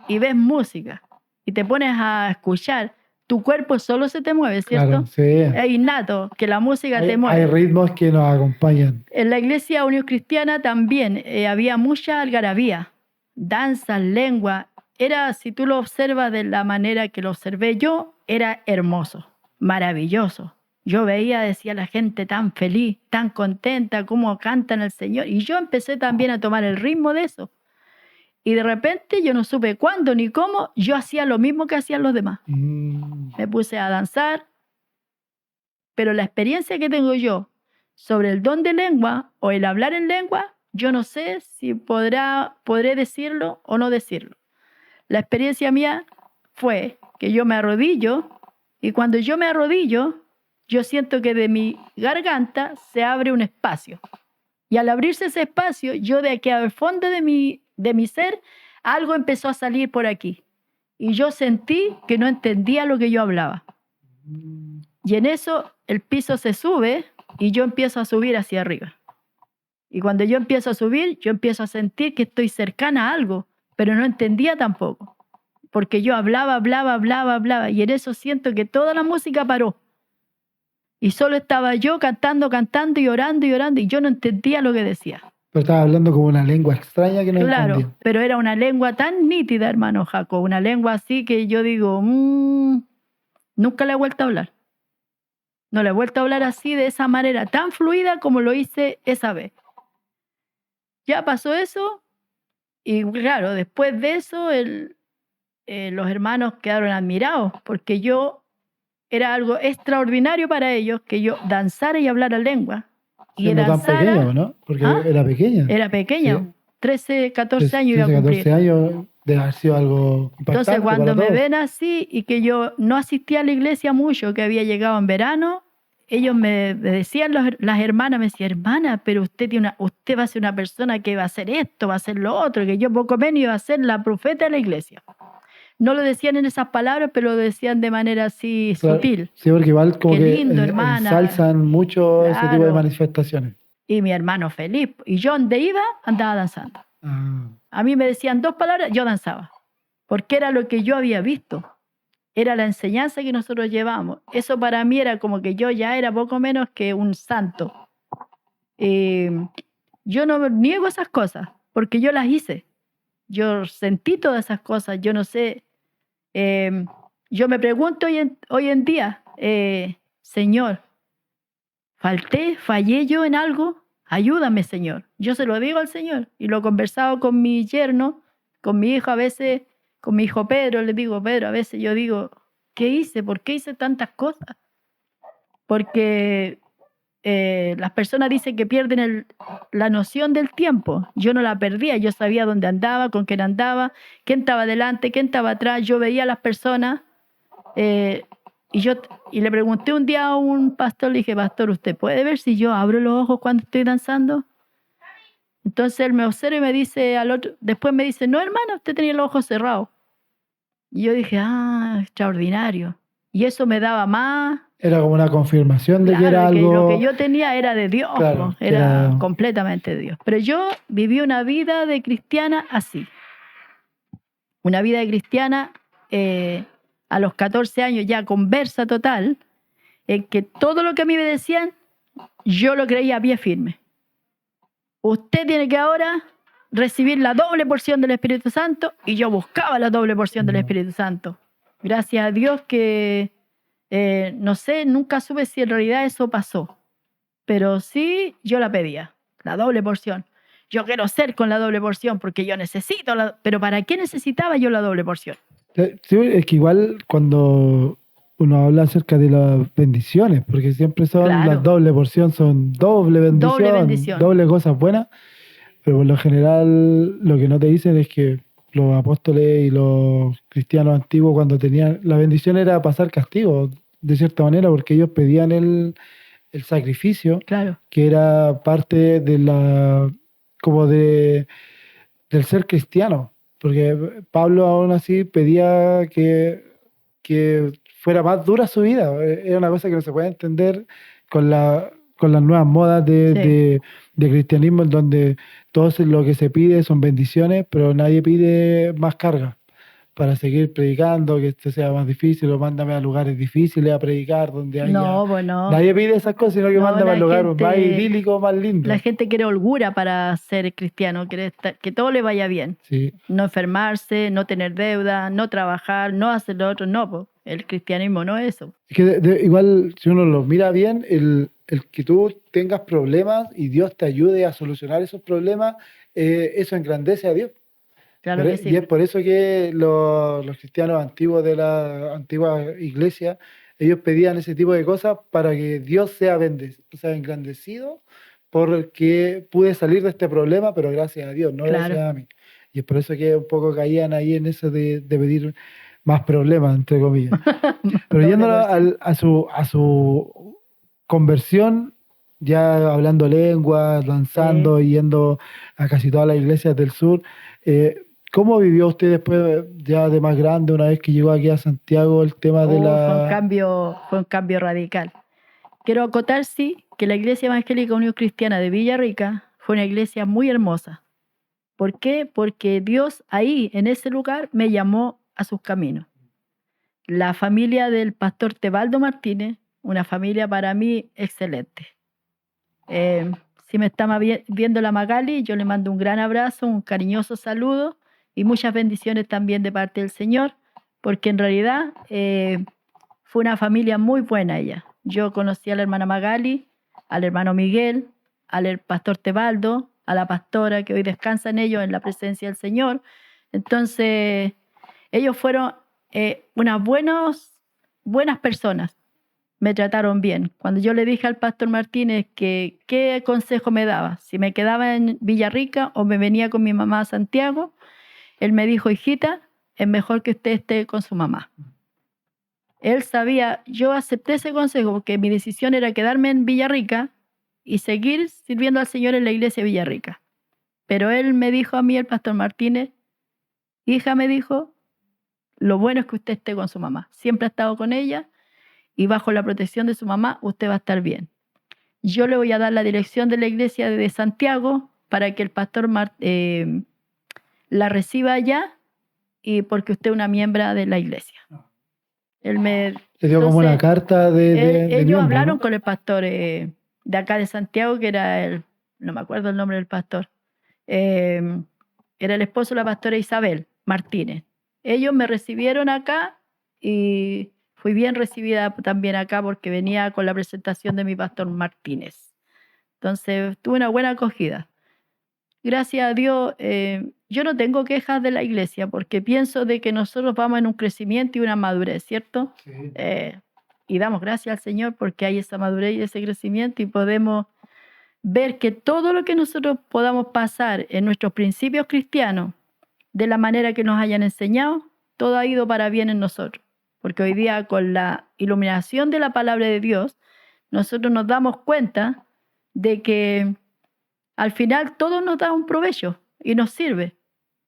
y ves música y te pones a escuchar, tu cuerpo solo se te mueve, ¿cierto? Claro, sí. Es innato que la música te mueve. Hay ritmos que nos acompañan. En la iglesia Unión Cristiana también había mucha algarabía, danza, lengua. Era, si tú lo observas de la manera que lo observé yo, era hermoso, maravilloso. Yo veía, decía la gente tan feliz, tan contenta, cómo cantan al Señor. Y yo empecé también a tomar el ritmo de eso. Y de repente yo no supe cuándo ni cómo, yo hacía lo mismo que hacían los demás. Me puse a danzar, pero la experiencia que tengo yo sobre el don de lengua o el hablar en lengua, yo no sé si podré decirlo o no decirlo. La experiencia mía fue que yo me arrodillo y cuando yo me arrodillo, yo siento que de mi garganta se abre un espacio. Y al abrirse ese espacio, yo de aquí al fondo de mi ser, algo empezó a salir por aquí. Y yo sentí que no entendía lo que yo hablaba. Y en eso el piso se sube y yo empiezo a subir hacia arriba. Y cuando yo empiezo a subir, yo empiezo a sentir que estoy cercana a algo, pero no entendía tampoco. Porque yo hablaba. Y en eso siento que toda la música paró. Y solo estaba yo cantando y orando. Y yo no entendía lo que decía. Pero estaba hablando como una lengua extraña que no entendía. Claro, pero era una lengua tan nítida, hermano Jaco. Una lengua así que yo digo, nunca le he vuelto a hablar. No le he vuelto a hablar así, de esa manera, tan fluida como lo hice esa vez. Ya pasó eso. Y claro, después de eso, los hermanos quedaron admirados, porque era algo extraordinario para ellos que yo danzara y hablara lengua. Y siendo tan pequeño, ¿no? Porque era pequeña. Era pequeña, Sí. 13, 14 años iba a cumplir. 14 años debe haber sido algo impactante. Entonces, cuando para me todos. ven así y que yo no asistía a la iglesia mucho, que había llegado en verano, ellos me decían, las hermanas, me decían, hermana, pero usted va a ser una persona que va a hacer esto, va a hacer lo otro, que yo poco menos iba a ser la profeta de la iglesia. No lo decían en esas palabras, pero lo decían de manera así sutil. Sí, porque igual como Qué que lindo, hermana. ensalzan mucho ese tipo de Claro. manifestaciones. Y mi hermano feliz. Y yo donde iba, andaba danzando. A mí me decían 2 palabras, yo danzaba. Porque era lo que yo había visto. Era la enseñanza que nosotros llevamos. Eso para mí era como que yo ya era poco menos que un santo. Yo no niego esas cosas, porque yo las hice. Yo sentí todas esas cosas. Yo no sé. Yo me pregunto hoy en día, Señor, fallé yo en algo, ayúdame, Señor. Yo se lo digo al Señor y lo he conversado con mi yerno, con mi hijo a veces, con mi hijo Pedro, le digo, Pedro, a veces yo digo, ¿qué hice? ¿Por qué hice tantas cosas? Porque las personas dicen que pierden la noción del tiempo. Yo no la perdía, yo sabía dónde andaba, con quién andaba, quién estaba adelante, quién estaba atrás. Yo veía a las personas y le pregunté un día a un pastor, le dije, pastor, ¿usted puede ver si yo abro los ojos cuando estoy danzando? Entonces él me observa y me dice después me dice, no, hermano, usted tenía los ojos cerrados. Y yo dije, extraordinario. Y eso me daba más, Era como una confirmación de que era claro, que lo que algo, yo tenía era de Dios, claro, po, que era era, completamente de Dios. Pero yo viví una vida de cristiana así, una vida de cristiana a los 14 años ya conversa total, en que todo lo que a mí me decían, yo lo creía a pie firme. Usted tiene que ahora recibir la doble porción del Espíritu Santo, y yo buscaba la doble porción del Espíritu Santo. Gracias a Dios que, no sé, nunca supe si en realidad eso pasó, pero sí yo la pedía, la doble porción. Yo quiero ser con la doble porción porque yo necesito pero ¿para qué necesitaba yo la doble porción? Sí, es que igual cuando uno habla acerca de las bendiciones, porque siempre son las Claro, doble porción, son doble doble bendición, bendición. doble cosas buenas, pero por lo general lo que no te dicen es que los apóstoles y los cristianos antiguos cuando tenían la bendición era pasar castigo, de cierta manera, porque ellos pedían el sacrificio, Claro, que era parte de la, como del ser cristiano, porque Pablo aún así pedía que fuera más dura su vida. Era una cosa que no se puede entender con las nuevas modas sí. de cristianismo, en donde todo lo que se pide son bendiciones, pero nadie pide más carga para seguir predicando, que esto sea más difícil, o mándame a lugares difíciles a predicar, donde haya... No, bueno, Nadie pide esas cosas, sino que no, mándame al la lugar más gente, idílico, más la lindo. gente quiere holgura para ser cristiano, quiere que todo le vaya bien. Sí. No enfermarse, no tener deuda, no trabajar, no hacer lo otro, no, po. El cristianismo no es eso. Es que igual, si uno lo mira bien, el que tú tengas problemas y Dios te ayude a solucionar esos problemas, eso engrandece a Dios. Claro que Y sí. es por eso que los cristianos antiguos de la antigua iglesia, ellos pedían ese tipo de cosas para que Dios sea o sea, engrandecido porque pude salir de este problema, pero gracias a Dios, no Claro. gracias a mí. Y es por eso que un poco caían ahí en eso de pedir más problemas, entre comillas. Pero Doble yendo porción. a su conversión, ya hablando lenguas, Sí. danzando y yendo a casi todas las iglesias del sur, ¿cómo vivió usted después, ya de más grande, una vez que llegó aquí a Santiago, el tema de Fue un la... cambio radical. Quiero acotar, sí, que la Iglesia Evangélica Unión Cristiana de Villarrica fue una iglesia muy hermosa. ¿Por qué? Porque Dios ahí, en ese lugar, me llamó a sus caminos. La familia del pastor Tebaldo Martínez, una familia para mí excelente. Si me está viendo la Magali, yo le mando un gran abrazo, un cariñoso saludo y muchas bendiciones también de parte del Señor, porque en realidad fue una familia muy buena ella. Yo conocí a la hermana Magali, al hermano Miguel, al pastor Tebaldo, a la pastora que hoy descansan ellos en la presencia del Señor. Entonces, ellos fueron unas buenas personas. Me trataron bien. Cuando yo le dije al pastor Martínez que qué consejo me daba, si me quedaba en Villarrica o me venía con mi mamá a Santiago, él me dijo, hijita, es mejor que usted esté con su mamá. Él sabía, yo acepté ese consejo porque mi decisión era quedarme en Villarrica y seguir sirviendo al Señor en la iglesia de Villarrica. Pero él me dijo a mí, el pastor Martínez, hija, me dijo, lo bueno es que usted esté con su mamá. Siempre ha estado con ella y bajo la protección de su mamá usted va a estar bien. Yo le voy a dar la dirección de la iglesia de Santiago para que el pastor la reciba allá y porque usted es una miembro de la iglesia. Él me, Le dio como una entonces, carta de ellos miembro, hablaron ¿no? con el pastor de acá de Santiago, que era no me acuerdo el nombre del pastor, eh, era el esposo de la pastora Isabel Martínez. Ellos me recibieron acá y fui bien recibida también acá porque venía con la presentación de mi pastor Martínez. Entonces tuve una buena acogida. Gracias a Dios, yo no tengo quejas de la iglesia porque pienso de que nosotros vamos en un crecimiento y una madurez, ¿cierto? Sí. Y damos gracias al Señor porque hay esa madurez y ese crecimiento y podemos ver que todo lo que nosotros podamos pasar en nuestros principios cristianos, de la manera que nos hayan enseñado, todo ha ido para bien en nosotros. Porque hoy día con la iluminación de la palabra de Dios, nosotros nos damos cuenta de que al final todo nos da un provecho y nos sirve,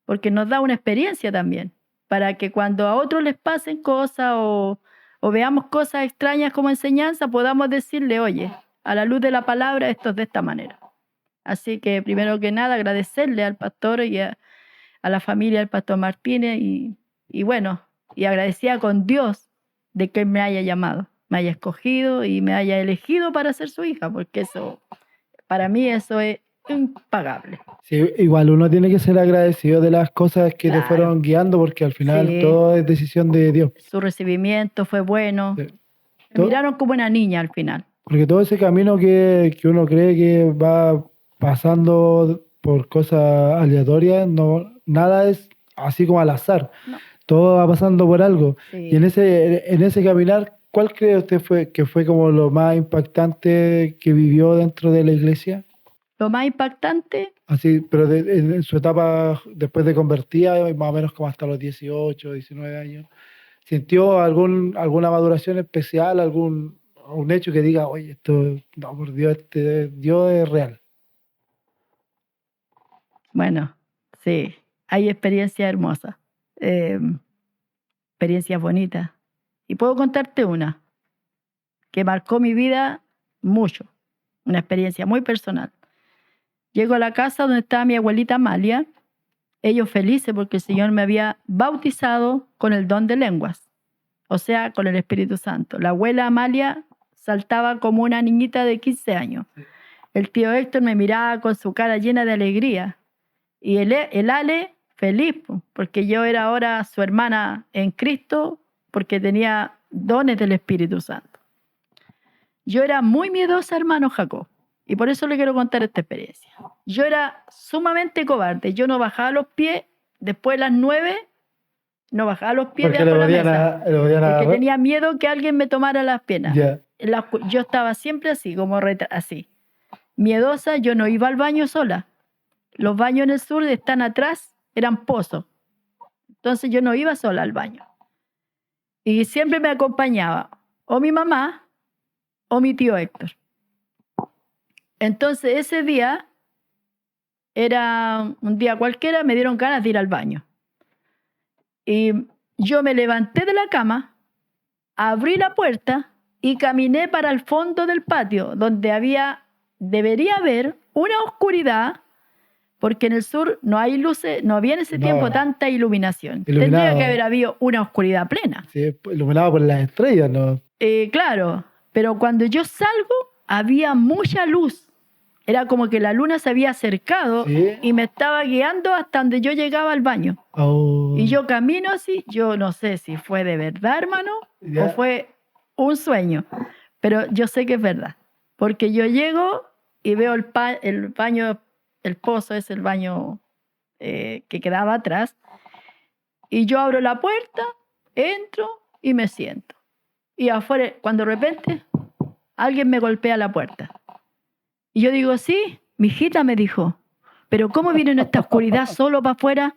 porque nos da una experiencia también. para que cuando a otros les pasen cosas o veamos cosas extrañas como enseñanza, podamos decirle, oye, a la luz de la palabra esto es de esta manera. Así que primero que nada agradecerle al pastor y a la familia del pastor Martínez y bueno, y agradecida con Dios de que Él me haya llamado, me haya escogido y me haya elegido para ser su hija, porque eso, para mí eso es impagable. Sí, igual uno tiene que ser agradecido de las cosas que te Claro, fueron guiando, porque al final sí, todo es decisión de Dios. su recibimiento fue bueno. Sí. Me To- miraron como una niña al final. Porque todo ese camino que uno cree que va pasando por cosas aleatorias, no, nada es así como al azar. No, Todo va pasando por algo. Y en sí. ese caminar, ¿cuál cree usted que fue como lo más impactante que vivió dentro de la iglesia? Lo más impactante, Así, pero en su etapa después de convertida, más o menos como hasta los 18, 19 años, ¿sintió alguna maduración especial, un hecho que diga, oye, esto, no, por Dios, Dios es real? bueno, sí, hay experiencias hermosas, experiencias bonitas. Y puedo contarte una que marcó mi vida mucho, una experiencia muy personal. Llego a la casa donde estaba mi abuelita Amalia, ellos felices porque el Señor me había bautizado con el don de lenguas, o sea, con el Espíritu Santo. La abuela Amalia saltaba como una niñita de 15 años. El tío Héctor me miraba con su cara llena de alegría. Y el Ale feliz, porque yo era ahora su hermana en Cristo, porque tenía dones del Espíritu Santo. Yo era muy miedosa, hermano Jacob, y por eso le quiero contar esta experiencia. Yo era sumamente cobarde, yo no bajaba los pies después de las 9, no bajaba los pies Porque le debajo de la podían, mesa, le podían porque agarrar. tenía miedo que alguien me tomara las piernas. Ya, Yo estaba siempre así, como así. Miedosa, yo no iba al baño sola. Los baños en el sur están atrás, eran pozos. Entonces yo no iba sola al baño. Y siempre me acompañaba o mi mamá o mi tío Héctor. Entonces ese día, era un día cualquiera, me dieron ganas de ir al baño. Y yo me levanté de la cama, abrí la puerta y caminé para el fondo del patio, donde debería haber una oscuridad, porque en el sur no hay luces, no había en ese tiempo no, tanta iluminación. Tendría que haber iluminado, habido una oscuridad plena. sí, iluminado por las estrellas, ¿no? Claro, pero cuando yo salgo había mucha luz. Era como que la luna se había acercado Sí. y me estaba guiando hasta donde yo llegaba al baño. Oh, Y yo camino así, yo no sé si fue de verdad, hermano, o ya, fue un sueño, pero yo sé que es verdad, porque yo llego y veo el baño, el pozo es el baño que quedaba atrás, y yo abro la puerta, entro y me siento. Y afuera, cuando de repente alguien me golpea la puerta. Y yo digo, sí, mi hijita me dijo, pero ¿cómo viene en esta oscuridad solo para afuera?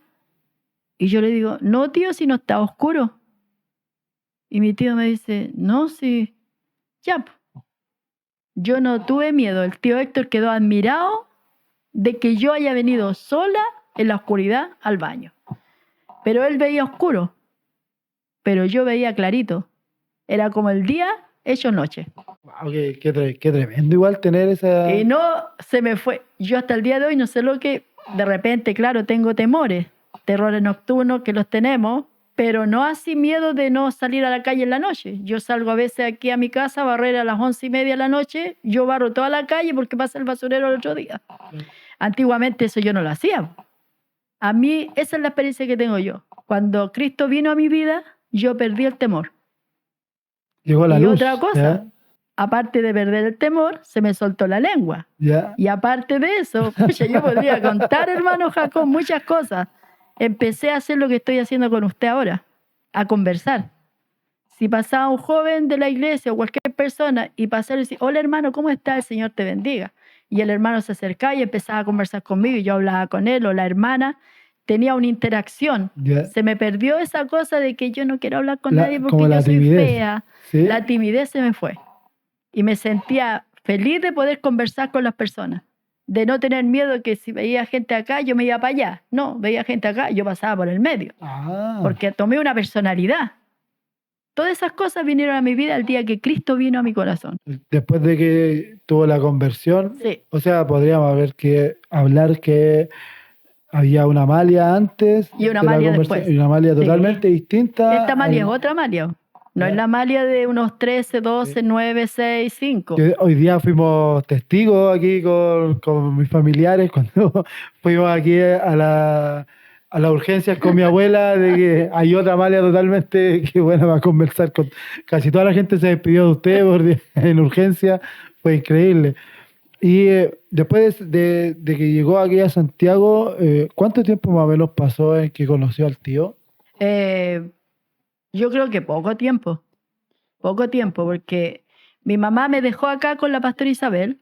Y yo le digo, no, tío, si no está oscuro. Y mi tío me dice, no, sí, ya. Yo no tuve miedo. El tío Héctor quedó admirado de que yo haya venido sola en la oscuridad al baño. Pero él veía oscuro, pero yo veía clarito. Era como el día hecho noche. wow, qué tremendo igual tener esa... Y no se me fue. Yo hasta el día de hoy no sé lo que, de repente, claro, tengo temores, terrores nocturnos que los tenemos, pero no así miedo de no salir a la calle en la noche. Yo salgo a veces aquí a mi casa a barrer a las 11:30 de la noche, yo barro toda la calle porque pasa el basurero el otro día. Antiguamente eso yo no lo hacía. A mí esa es la experiencia que tengo yo. Cuando Cristo vino a mi vida, yo perdí el temor. Llegó la Y luz, otra cosa, aparte de perder el temor, se me soltó la lengua. ya. Y aparte de eso, pucha, yo podría contar, hermano Jacob, muchas cosas. Empecé a hacer lo que estoy haciendo con usted ahora, a conversar. Si pasaba un joven de la iglesia o cualquier persona y pasaba y decía, hola hermano, ¿cómo está? El Señor te bendiga. Y el hermano se acercaba y empezaba a conversar conmigo y yo hablaba con él o la hermana. Tenía una interacción. Ya. Se me perdió esa cosa de que yo no quiero hablar con nadie porque como la yo soy timidez, fea. ¿sí? La timidez se me fue. Y me sentía feliz de poder conversar con las personas. de no tener miedo que si veía gente acá, yo me iba para allá. No, veía gente acá, yo pasaba por el medio. Porque tomé una personalidad. Todas esas cosas vinieron a mi vida el día que Cristo vino a mi corazón. Después de que tuvo la conversión, Sí. o sea, podríamos hablar que había una Amalia antes Y una de la Amalia conversión, después. y una Amalia Sí. totalmente distinta. Esta Amalia es otra Amalia. No es la Amalia de unos 13, 12, 9, 6, 5. Que hoy día fuimos testigos aquí con mis familiares cuando fuimos aquí a las urgencias con mi abuela de que hay otra Amalia totalmente que bueno va a conversar con casi toda la gente se despidió de usted en urgencia, fue increíble. Y después de que llegó aquí a Santiago, ¿cuánto tiempo más o menos pasó en que conoció al tío? Yo creo que poco tiempo, porque mi mamá me dejó acá con la pastora Isabel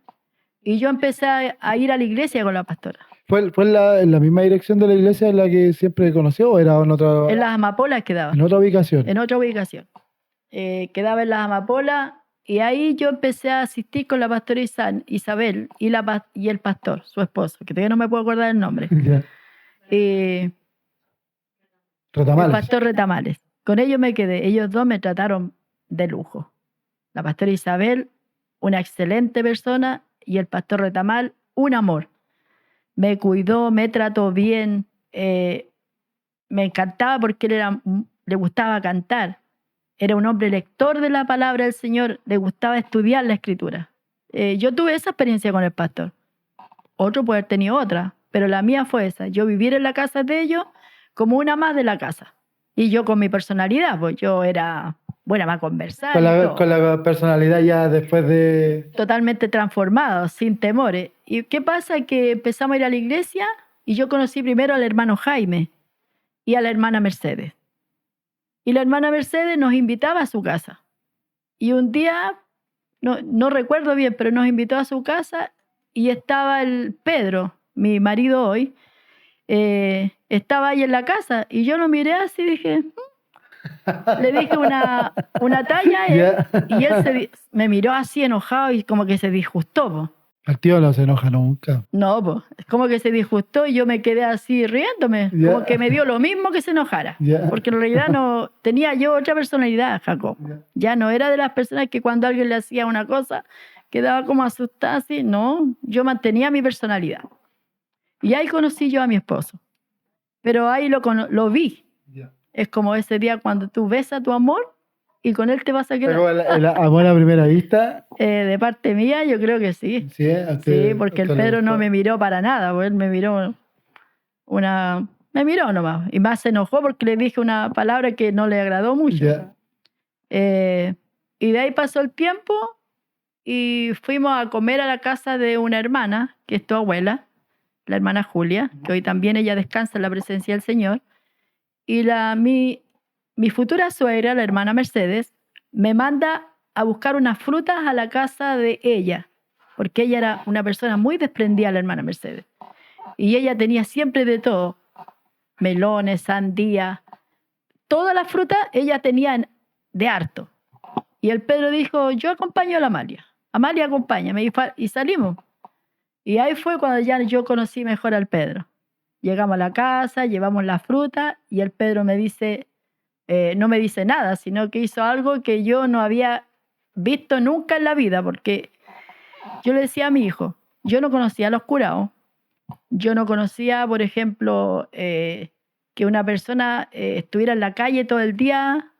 y yo empecé a ir a la iglesia con la pastora. ¿Fue en la misma dirección de la iglesia en la que siempre conoció o era en otra? En las Amapolas quedaba. ¿En otra ubicación? En otra ubicación. Quedaba en las Amapolas y ahí yo empecé a asistir con la pastora Isabel y el pastor, su esposo, que todavía no me puedo acordar el nombre. El pastor Retamales. Con ellos me quedé. Ellos dos me trataron de lujo. La pastora Isabel, una excelente persona, y el pastor Retamal, un amor. Me cuidó, me trató bien. Me encantaba porque le gustaba cantar. Era un hombre lector de la palabra del Señor, le gustaba estudiar la Escritura. Yo tuve esa experiencia con el pastor. Otro puede haber tenido otra, pero la mía fue esa. Yo vivir en la casa de ellos como una más de la casa. Y yo con mi personalidad, pues yo era buena para conversar. Con la personalidad ya después de... Totalmente transformado, sin temores. ¿Y qué pasa? Que empezamos a ir a la iglesia y yo conocí primero al hermano Jaime y a la hermana Mercedes. Y la hermana Mercedes nos invitaba a su casa. Y un día, no recuerdo bien, pero nos invitó a su casa y estaba el Pedro, mi marido hoy, estaba ahí en la casa y yo lo miré así y dije, le dije una talla y él me miró así enojado y como que se disgustó. Po. El tío no se enoja nunca. No, pues, como que se disgustó y yo me quedé así riéndome, como que me dio lo mismo que se enojara, porque en realidad no tenía yo otra personalidad, Jacob. Ya no era de las personas que cuando alguien le hacía una cosa quedaba como asustada así, no, yo mantenía mi personalidad. Y ahí conocí yo a mi esposo, pero ahí lo vi. Es como ese día cuando tú ves a tu amor y con él te vas a quedar. ¿El amor a primera vista? De parte mía, yo creo que sí. Sí, sí, porque el Pedro no me miró para nada, pues él me miró me miró nomás. Y más se enojó porque le dije una palabra que no le agradó mucho. Y de ahí pasó el tiempo y fuimos a comer a la casa de una hermana, que es tu abuela, la hermana Julia, que hoy también ella descansa en la presencia del Señor. Y mi futura suegra, la hermana Mercedes, me manda a buscar unas frutas a la casa de ella, porque ella era una persona muy desprendida, la hermana Mercedes. Y ella tenía siempre de todo, melones, sandía, todas las frutas ella tenía de harto. Y el Pedro dijo, yo acompaño a la Amalia. Amalia, acompáñame. Y salimos. Y ahí fue cuando ya yo conocí mejor al Pedro. Llegamos a la casa, llevamos la fruta y el Pedro me dice, no me dice nada, sino que hizo algo que yo no había visto nunca en la vida, porque yo le decía a mi hijo, yo no conocía a los curados, yo no conocía, por ejemplo, que una persona estuviera en la calle todo el día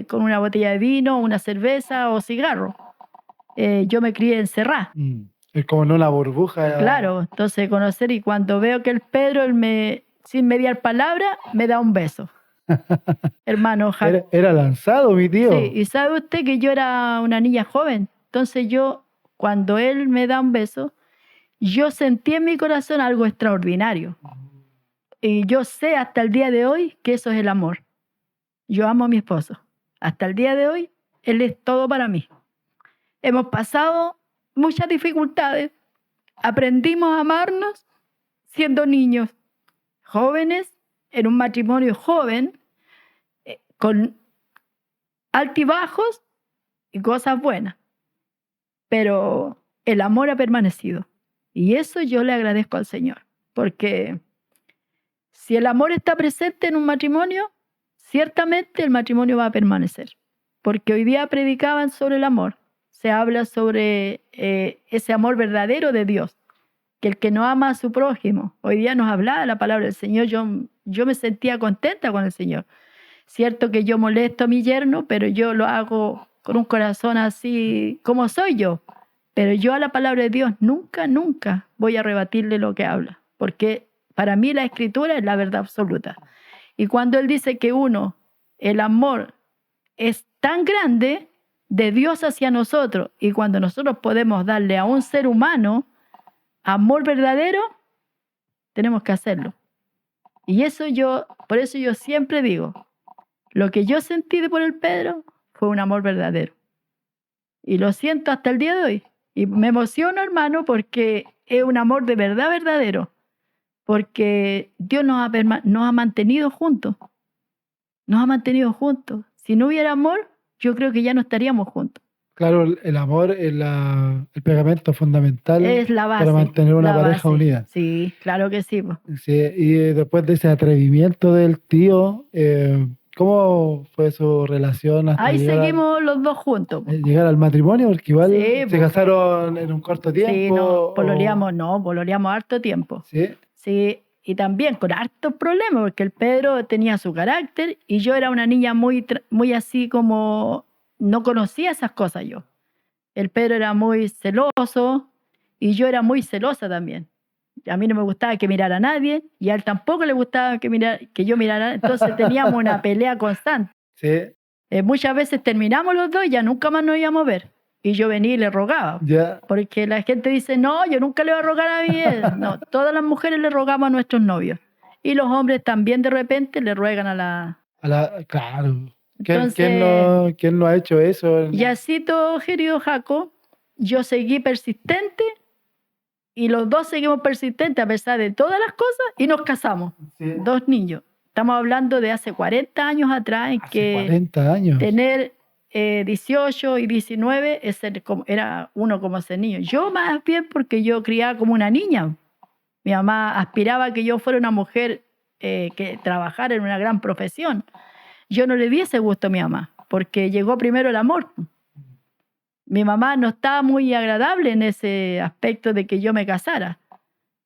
con una botella de vino, una cerveza o cigarro. Yo me crié encerrada. Es como en una burbuja. Claro, entonces conocer y cuando veo que el Pedro, sin mediar palabra, me da un beso. Hermano Jacob. Era lanzado mi tío. Sí, y sabe usted que yo era una niña joven. Entonces yo, cuando él me da un beso, yo sentí en mi corazón algo extraordinario. Y yo sé hasta el día de hoy que eso es el amor. Yo amo a mi esposo. Hasta el día de hoy, él es todo para mí. Hemos pasado muchas dificultades. Aprendimos a amarnos siendo niños, jóvenes, en un matrimonio joven, con altibajos y cosas buenas. Pero el amor ha permanecido. Y eso yo le agradezco al Señor, porque si el amor está presente en un matrimonio, ciertamente el matrimonio va a permanecer. Porque hoy día predicaban sobre el amor. Se habla sobre ese amor verdadero de Dios, que el que no ama a su prójimo. Hoy día nos hablaba la palabra del Señor. Yo me sentía contenta con el Señor. Cierto que yo molesto a mi yerno, pero yo lo hago con un corazón así como soy yo. Pero yo a la palabra de Dios nunca, nunca voy a rebatirle lo que habla, porque para mí la Escritura es la verdad absoluta. Y cuando Él dice que el amor es tan grande de Dios hacia nosotros, y cuando nosotros podemos darle a un ser humano amor verdadero, tenemos que hacerlo. Y por eso yo siempre digo, lo que yo sentí por el Pedro fue un amor verdadero. Y lo siento hasta el día de hoy. Y me emociono, hermano, porque es un amor de verdad verdadero. Porque Dios nos ha mantenido juntos. Nos ha mantenido juntos. Si no hubiera amor, yo creo que ya no estaríamos juntos. Claro, el amor es el pegamento fundamental Es la base. para mantener una la pareja base. unida. Sí, claro que sí. Sí, y después de ese atrevimiento del tío, ¿cómo fue su relación hasta Ahí seguimos los dos juntos. llegar al matrimonio? Porque igual Sí, se casaron en un corto tiempo. Sí, no, pololeamos harto tiempo. Sí, Sí, y también con hartos problemas, porque el Pedro tenía su carácter y yo era una niña muy así como no conocía esas cosas yo. El Pedro era muy celoso y yo era muy celosa también. A mí no me gustaba que mirara a nadie y a él tampoco le gustaba que yo mirara. Entonces teníamos una pelea constante. sí, Muchas veces terminamos los dos y ya nunca más nos íbamos a ver. Y yo venía y le rogaba. ya. Porque la gente dice, no, yo nunca le voy a rogar a mi él. No, todas las mujeres le rogamos a nuestros novios. Y los hombres también de repente le ruegan a la... Claro. Entonces, ¿Quién no ha hecho eso? y así todo, querido Jaco, yo seguí persistente y los dos seguimos persistentes a pesar de todas las cosas y nos casamos. Sí. 2 niños. Estamos hablando de hace 40 años atrás en Hace que 40 años. tener 18 y 19 era uno como ser niño. Yo más bien porque yo criaba como una niña. Mi mamá aspiraba a que yo fuera una mujer que trabajara en una gran profesión. Yo no le di ese gusto a mi mamá, porque llegó primero el amor. Mi mamá no estaba muy agradable en ese aspecto de que yo me casara,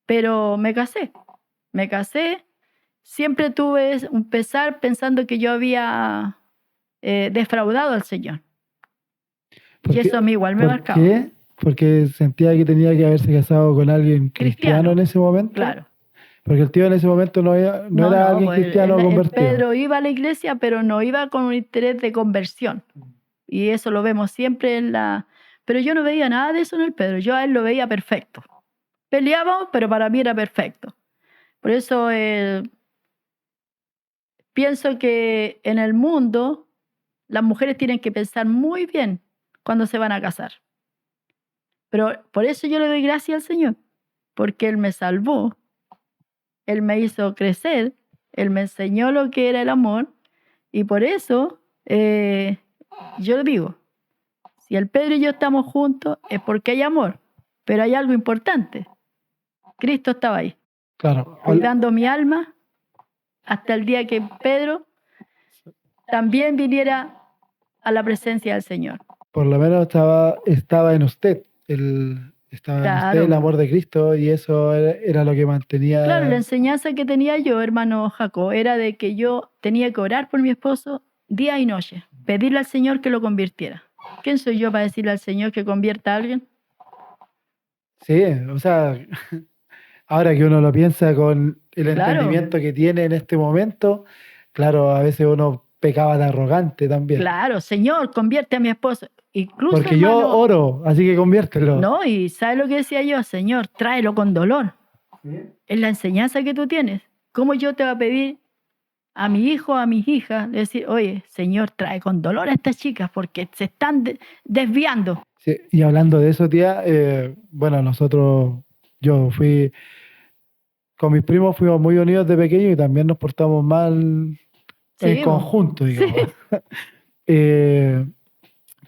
pero me casé. Me casé. Siempre tuve un pesar pensando que yo había defraudado al Señor. Y eso a mí igual me marcaba. ¿Por qué? Porque sentía que tenía que haberse casado con alguien cristiano en ese momento. Claro. Porque el tío en ese momento no era alguien pues, cristiano convertido. Pedro iba a la iglesia, pero no iba con un interés de conversión. Y eso lo vemos siempre en la... Pero yo no veía nada de eso en el Pedro. Yo a él lo veía perfecto. Peleábamos, pero para mí era perfecto. Por eso pienso que en el mundo las mujeres tienen que pensar muy bien cuando se van a casar. Pero por eso yo le doy gracias al Señor, porque Él me salvó, Él me hizo crecer, Él me enseñó lo que era el amor, y por eso yo le digo, si el Pedro y yo estamos juntos es porque hay amor, pero hay algo importante. Cristo estaba ahí, claro, cuidando mi alma hasta el día que Pedro también viniera a la presencia del Señor. Por lo menos estaba en usted, estaba en usted el amor de Cristo, y eso era lo que mantenía... Claro, la enseñanza que tenía yo, hermano Jacob, era de que yo tenía que orar por mi esposo día y noche, pedirle al Señor que lo convirtiera. ¿Quién soy yo para decirle al Señor que convierta a alguien? Sí, o sea, ahora que uno lo piensa con el entendimiento que tiene en este momento, claro, a veces uno pecaba de arrogante también. Claro, Señor, convierte a mi esposo. Incluso, porque hermano, yo oro, así que conviértelo. No, y ¿sabes lo que decía yo? Señor, tráelo con dolor. ¿Sí? Es la enseñanza que tú tienes. ¿Cómo yo te voy a pedir a mi hijo, a mis hijas, decir, oye, Señor, trae con dolor a estas chicas porque se están desviando? Sí, y hablando de eso, tía, bueno, yo fui, con mis primos fuimos muy unidos de pequeño y también nos portamos mal en conjunto, digamos. Sí.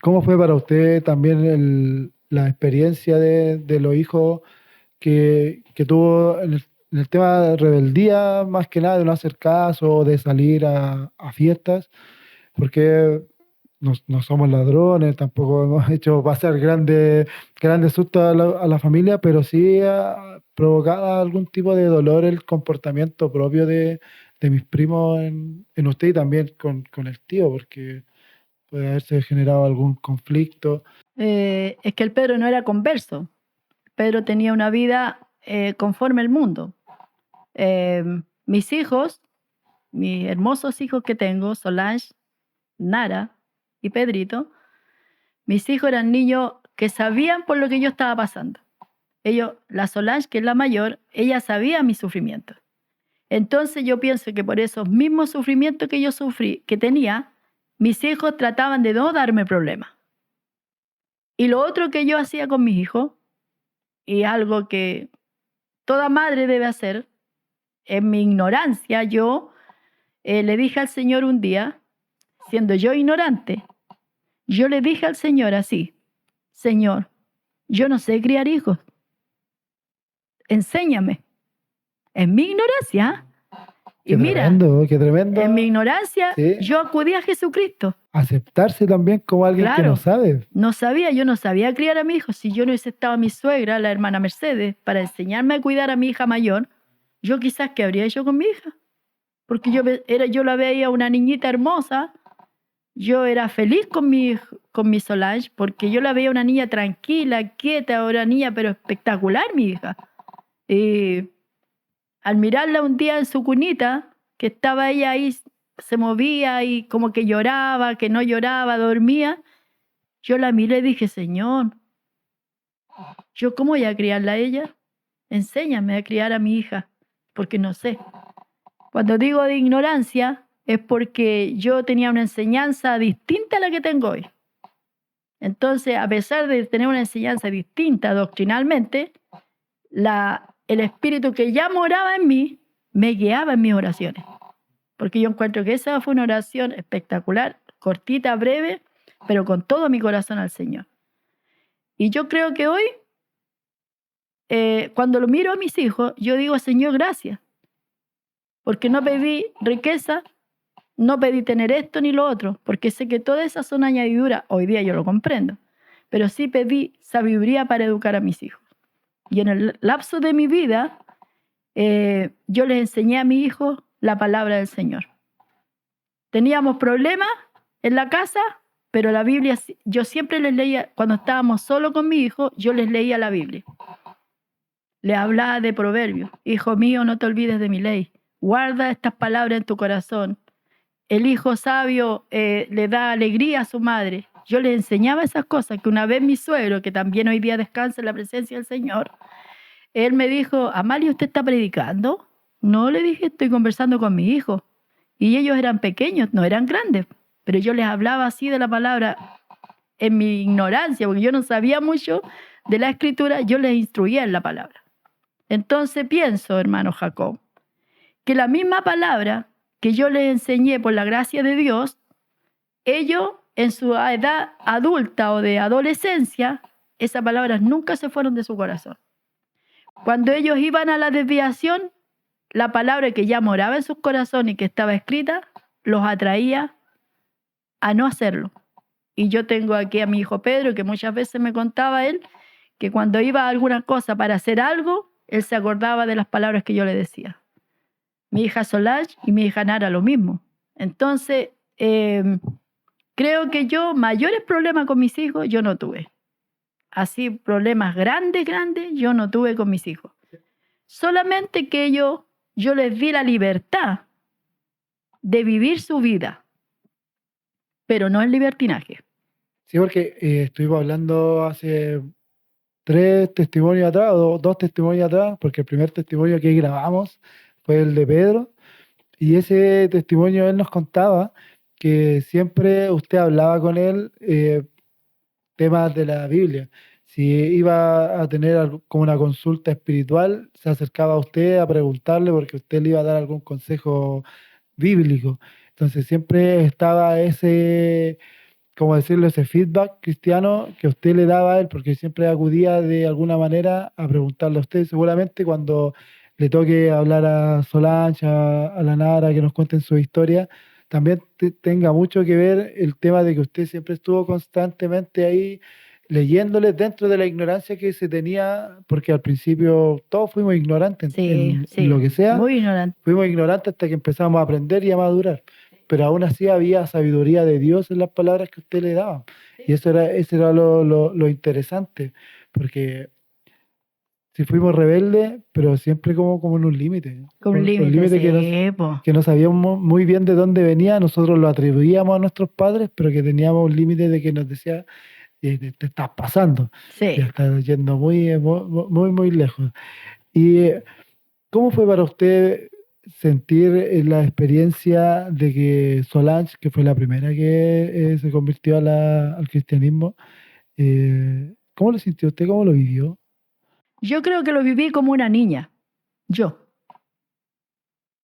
¿Cómo fue para usted también la experiencia de los hijos que tuvo en el tema de rebeldía, más que nada, de no hacer caso, de salir a fiestas, porque no somos ladrones, tampoco hemos hecho pasar grandes sustos a la familia, pero sí ha provocado algún tipo de dolor el comportamiento propio de mis primos en usted y también con el tío, porque puede haberse generado algún conflicto. Es que el Pedro no era converso. Pedro tenía una vida conforme al mundo. Mis hijos, mis hermosos hijos que tengo, Solange, Nara y Pedrito, mis hijos eran niños que sabían por lo que yo estaba pasando. La Solange, que es la mayor, ella sabía mi sufrimiento. Entonces yo pienso que por esos mismos sufrimientos que yo sufrí, que tenía, mis hijos trataban de no darme problemas. Y lo otro que yo hacía con mis hijos, y algo que toda madre debe hacer, en mi ignorancia, yo le dije al Señor un día, siendo yo ignorante, yo le dije al Señor así: Señor, yo no sé criar hijos, enséñame. En mi ignorancia, y Qué mira, tremendo, qué tremendo. en mi ignorancia, Sí. yo acudí a Jesucristo. Aceptarse también como alguien que no Claro, sabe. yo no sabía criar a mi hijo. Si yo no hubiese estado a mi suegra, la hermana Mercedes, para enseñarme a cuidar a mi hija mayor, yo quizás, ¿qué habría hecho con mi hija? Porque yo la veía una niñita hermosa, yo era feliz con mi Solange, porque yo la veía una niña tranquila, quieta, una niña pero espectacular, mi hija. Y al mirarla un día en su cunita, que estaba ella ahí, se movía y como que lloraba, que no lloraba, dormía, yo la miré y dije: Señor, ¿yo cómo voy a criarla a ella? Enséñame a criar a mi hija, porque no sé. Cuando digo de ignorancia, es porque yo tenía una enseñanza distinta a la que tengo hoy. Entonces, a pesar de tener una enseñanza distinta doctrinalmente, el espíritu que ya moraba en mí me guiaba en mis oraciones. Porque yo encuentro que esa fue una oración espectacular, cortita, breve, pero con todo mi corazón al Señor. Y yo creo que hoy, cuando lo miro a mis hijos, yo digo: Señor, gracias, porque no pedí riqueza, no pedí tener esto ni lo otro, porque sé que todas esas son añadiduras, hoy día yo lo comprendo, pero sí pedí sabiduría para educar a mis hijos. Y en el lapso de mi vida, yo les enseñé a mis hijos la palabra del Señor. Teníamos problemas en la casa, pero la Biblia, yo siempre les leía, cuando estábamos solo con mi hijo, yo les leía la Biblia. Les hablaba de proverbios: hijo mío, no te olvides de mi ley, guarda estas palabras en tu corazón. El hijo sabio le da alegría a su madre. Yo les enseñaba esas cosas, que una vez mi suegro, que también hoy día descansa en la presencia del Señor, él me dijo: Amalia, ¿usted está predicando? No, le dije, estoy conversando con mi hijo. Y ellos eran pequeños, no eran grandes, pero yo les hablaba así de la palabra en mi ignorancia, porque yo no sabía mucho de la escritura, yo les instruía en la palabra. Entonces pienso, hermano Jacob, que la misma palabra que yo les enseñé por la gracia de Dios, ellos en su edad adulta o de adolescencia, esas palabras nunca se fueron de su corazón. Cuando ellos iban a la desviación, la palabra que ya moraba en sus corazones y que estaba escrita, los atraía a no hacerlo. Y yo tengo aquí a mi hijo Pedro, que muchas veces me contaba él, que cuando iba a alguna cosa para hacer algo, él se acordaba de las palabras que yo le decía. Mi hija Solange y mi hija Nara lo mismo. Entonces, creo que yo mayores problemas con mis hijos yo no tuve. Así problemas grandes, yo no tuve con mis hijos. Solamente que yo les di la libertad de vivir su vida, pero no el libertinaje. Sí, porque estuvimos hablando hace 3 testimonios atrás, o 2 testimonios atrás, porque el primer testimonio que grabamos fue el de Pedro, y ese testimonio él nos contaba que siempre usted hablaba con él temas de la Biblia. Si iba a tener como una consulta espiritual, se acercaba a usted a preguntarle porque usted le iba a dar algún consejo bíblico. Entonces siempre estaba ¿cómo decirlo? Ese feedback cristiano que usted le daba a él, porque siempre acudía de alguna manera a preguntarle a usted, seguramente cuando le toque hablar a Solange, a la Nara, que nos cuenten su historia, también tenga mucho que ver el tema de que usted siempre estuvo constantemente ahí leyéndoles dentro de la ignorancia que se tenía, porque al principio todos fuimos ignorantes Sí, en lo sí, que sea, muy ignorante. fuimos ignorantes hasta que empezamos a aprender y a madurar, pero aún así había sabiduría de Dios en las palabras que usted le daba. Y eso era lo interesante, porque si fuimos rebeldes, pero siempre como en un límite, Con un un límite, límite sí, po. que no sabíamos muy bien de dónde venía, nosotros lo atribuíamos a nuestros padres, pero que teníamos un límite de que nos decía, te estás pasando, ya Sí. estás yendo muy lejos. ¿Y cómo fue para usted sentir la experiencia de que Solange, que fue la primera que se convirtió al cristianismo, cómo lo sintió usted? ¿Cómo lo vivió? Yo creo que lo viví como una niña, yo,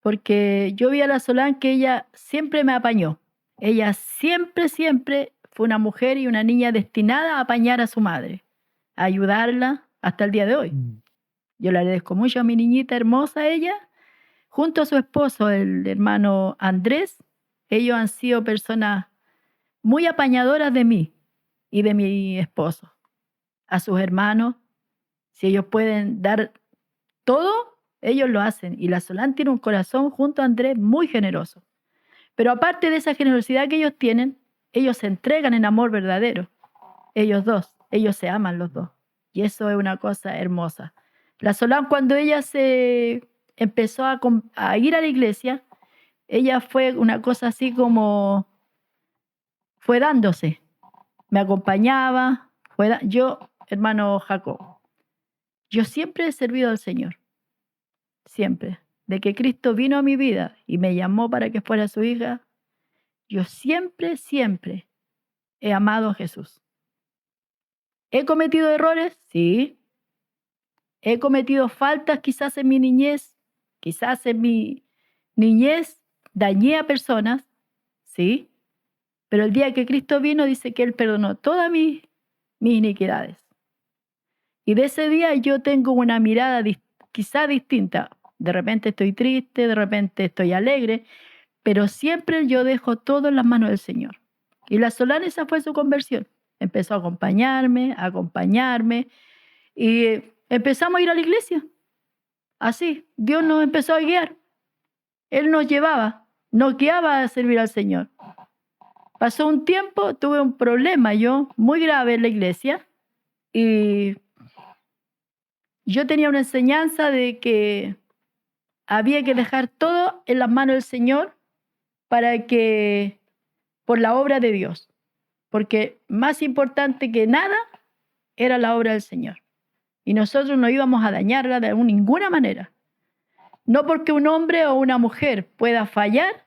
porque yo vi a la Solán que ella siempre me apañó. Ella siempre, siempre fue una mujer y una niña destinada a apañar a su madre, a ayudarla hasta el día de hoy. Mm. Yo le agradezco mucho a mi niñita hermosa, ella, junto a su esposo, el hermano Andrés. Ellos han sido personas muy apañadoras de mí y de mi esposo. A sus hermanos, si ellos pueden dar todo, ellos lo hacen. Y la Solán tiene un corazón junto a Andrés muy generoso. Pero aparte de esa generosidad que ellos tienen, ellos se entregan en amor verdadero. Ellos dos, ellos se aman los dos. Y eso es una cosa hermosa. La Solán, cuando ella se empezó a ir a la iglesia, ella fue una cosa así como, fue dándose. Me acompañaba, yo, hermano Jacob, yo siempre he servido al Señor. Siempre. De que Cristo vino a mi vida y me llamó para que fuera su hija, yo siempre, siempre he amado a Jesús. ¿He cometido errores? Sí. ¿He cometido faltas quizás en mi niñez? Quizás en mi niñez dañé a personas, sí. Pero el día que Cristo vino dice que Él perdonó todas mis iniquidades. Y de ese día yo tengo una mirada quizá distinta. De repente estoy triste, de repente estoy alegre, pero siempre yo dejo todo en las manos del Señor. Y la Solana, esa fue su conversión. Empezó a acompañarme, y empezamos a ir a la iglesia. Así, Dios nos empezó a guiar. Él nos guiaba a servir al Señor. Pasó un tiempo, tuve un problema yo muy grave en la iglesia y yo tenía una enseñanza de que había que dejar todo en las manos del Señor para que, por la obra de Dios, porque más importante que nada era la obra del Señor. Y nosotros no íbamos a dañarla de ninguna manera. No porque un hombre o una mujer pueda fallar,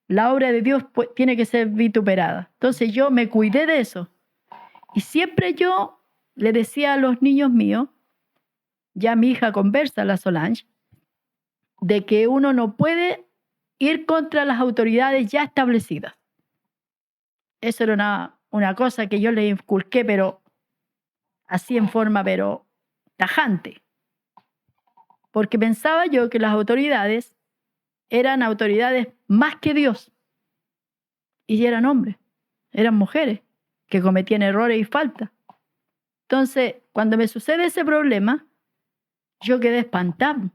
la obra de Dios tiene que ser vituperada. Entonces yo me cuidé de eso. Y siempre yo le decía a los niños míos, ya mi hija conversa, la Solange, de que uno no puede ir contra las autoridades ya establecidas. Eso era una cosa que yo le inculqué, pero así en forma, pero tajante. Porque pensaba yo que las autoridades eran autoridades más que Dios. Y eran hombres, eran mujeres que cometían errores y faltas. Entonces, cuando me sucede ese problema, yo quedé espantado.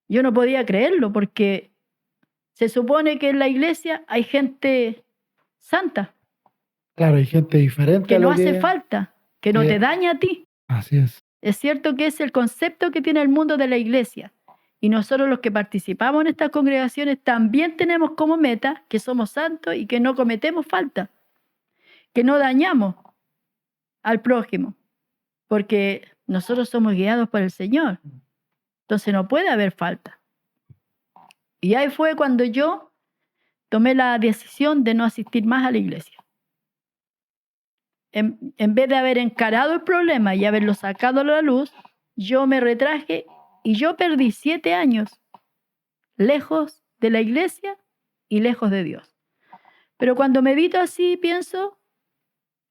Yo no podía creerlo porque se supone que en la iglesia hay gente santa, Claro, hay gente diferente que a no lo hace falta, que no te que... daña a ti. Así es. Es cierto que es el concepto que tiene el mundo de la iglesia. Y nosotros los que participamos en estas congregaciones también tenemos como meta que somos santos y que no cometemos falta, que no dañamos al prójimo, porque nosotros somos guiados por el Señor. Entonces no puede haber falta. Y ahí fue cuando yo tomé la decisión de no asistir más a la iglesia. En vez de haber encarado el problema y haberlo sacado a la luz, yo me retraje y yo perdí 7 años lejos de la iglesia y lejos de Dios. Pero cuando medito así, pienso,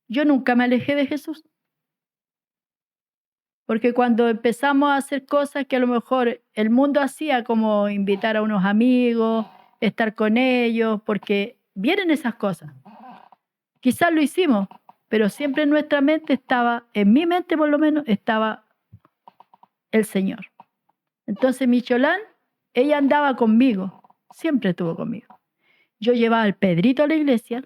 yo nunca me alejé de Jesús. Porque cuando empezamos a hacer cosas que a lo mejor el mundo hacía, como invitar a unos amigos, estar con ellos, porque vienen esas cosas. Quizás lo hicimos, pero siempre en nuestra mente estaba, en mi mente por lo menos, estaba el Señor. Entonces Micholán, ella andaba conmigo, siempre estuvo conmigo. Yo llevaba al Pedrito a la iglesia,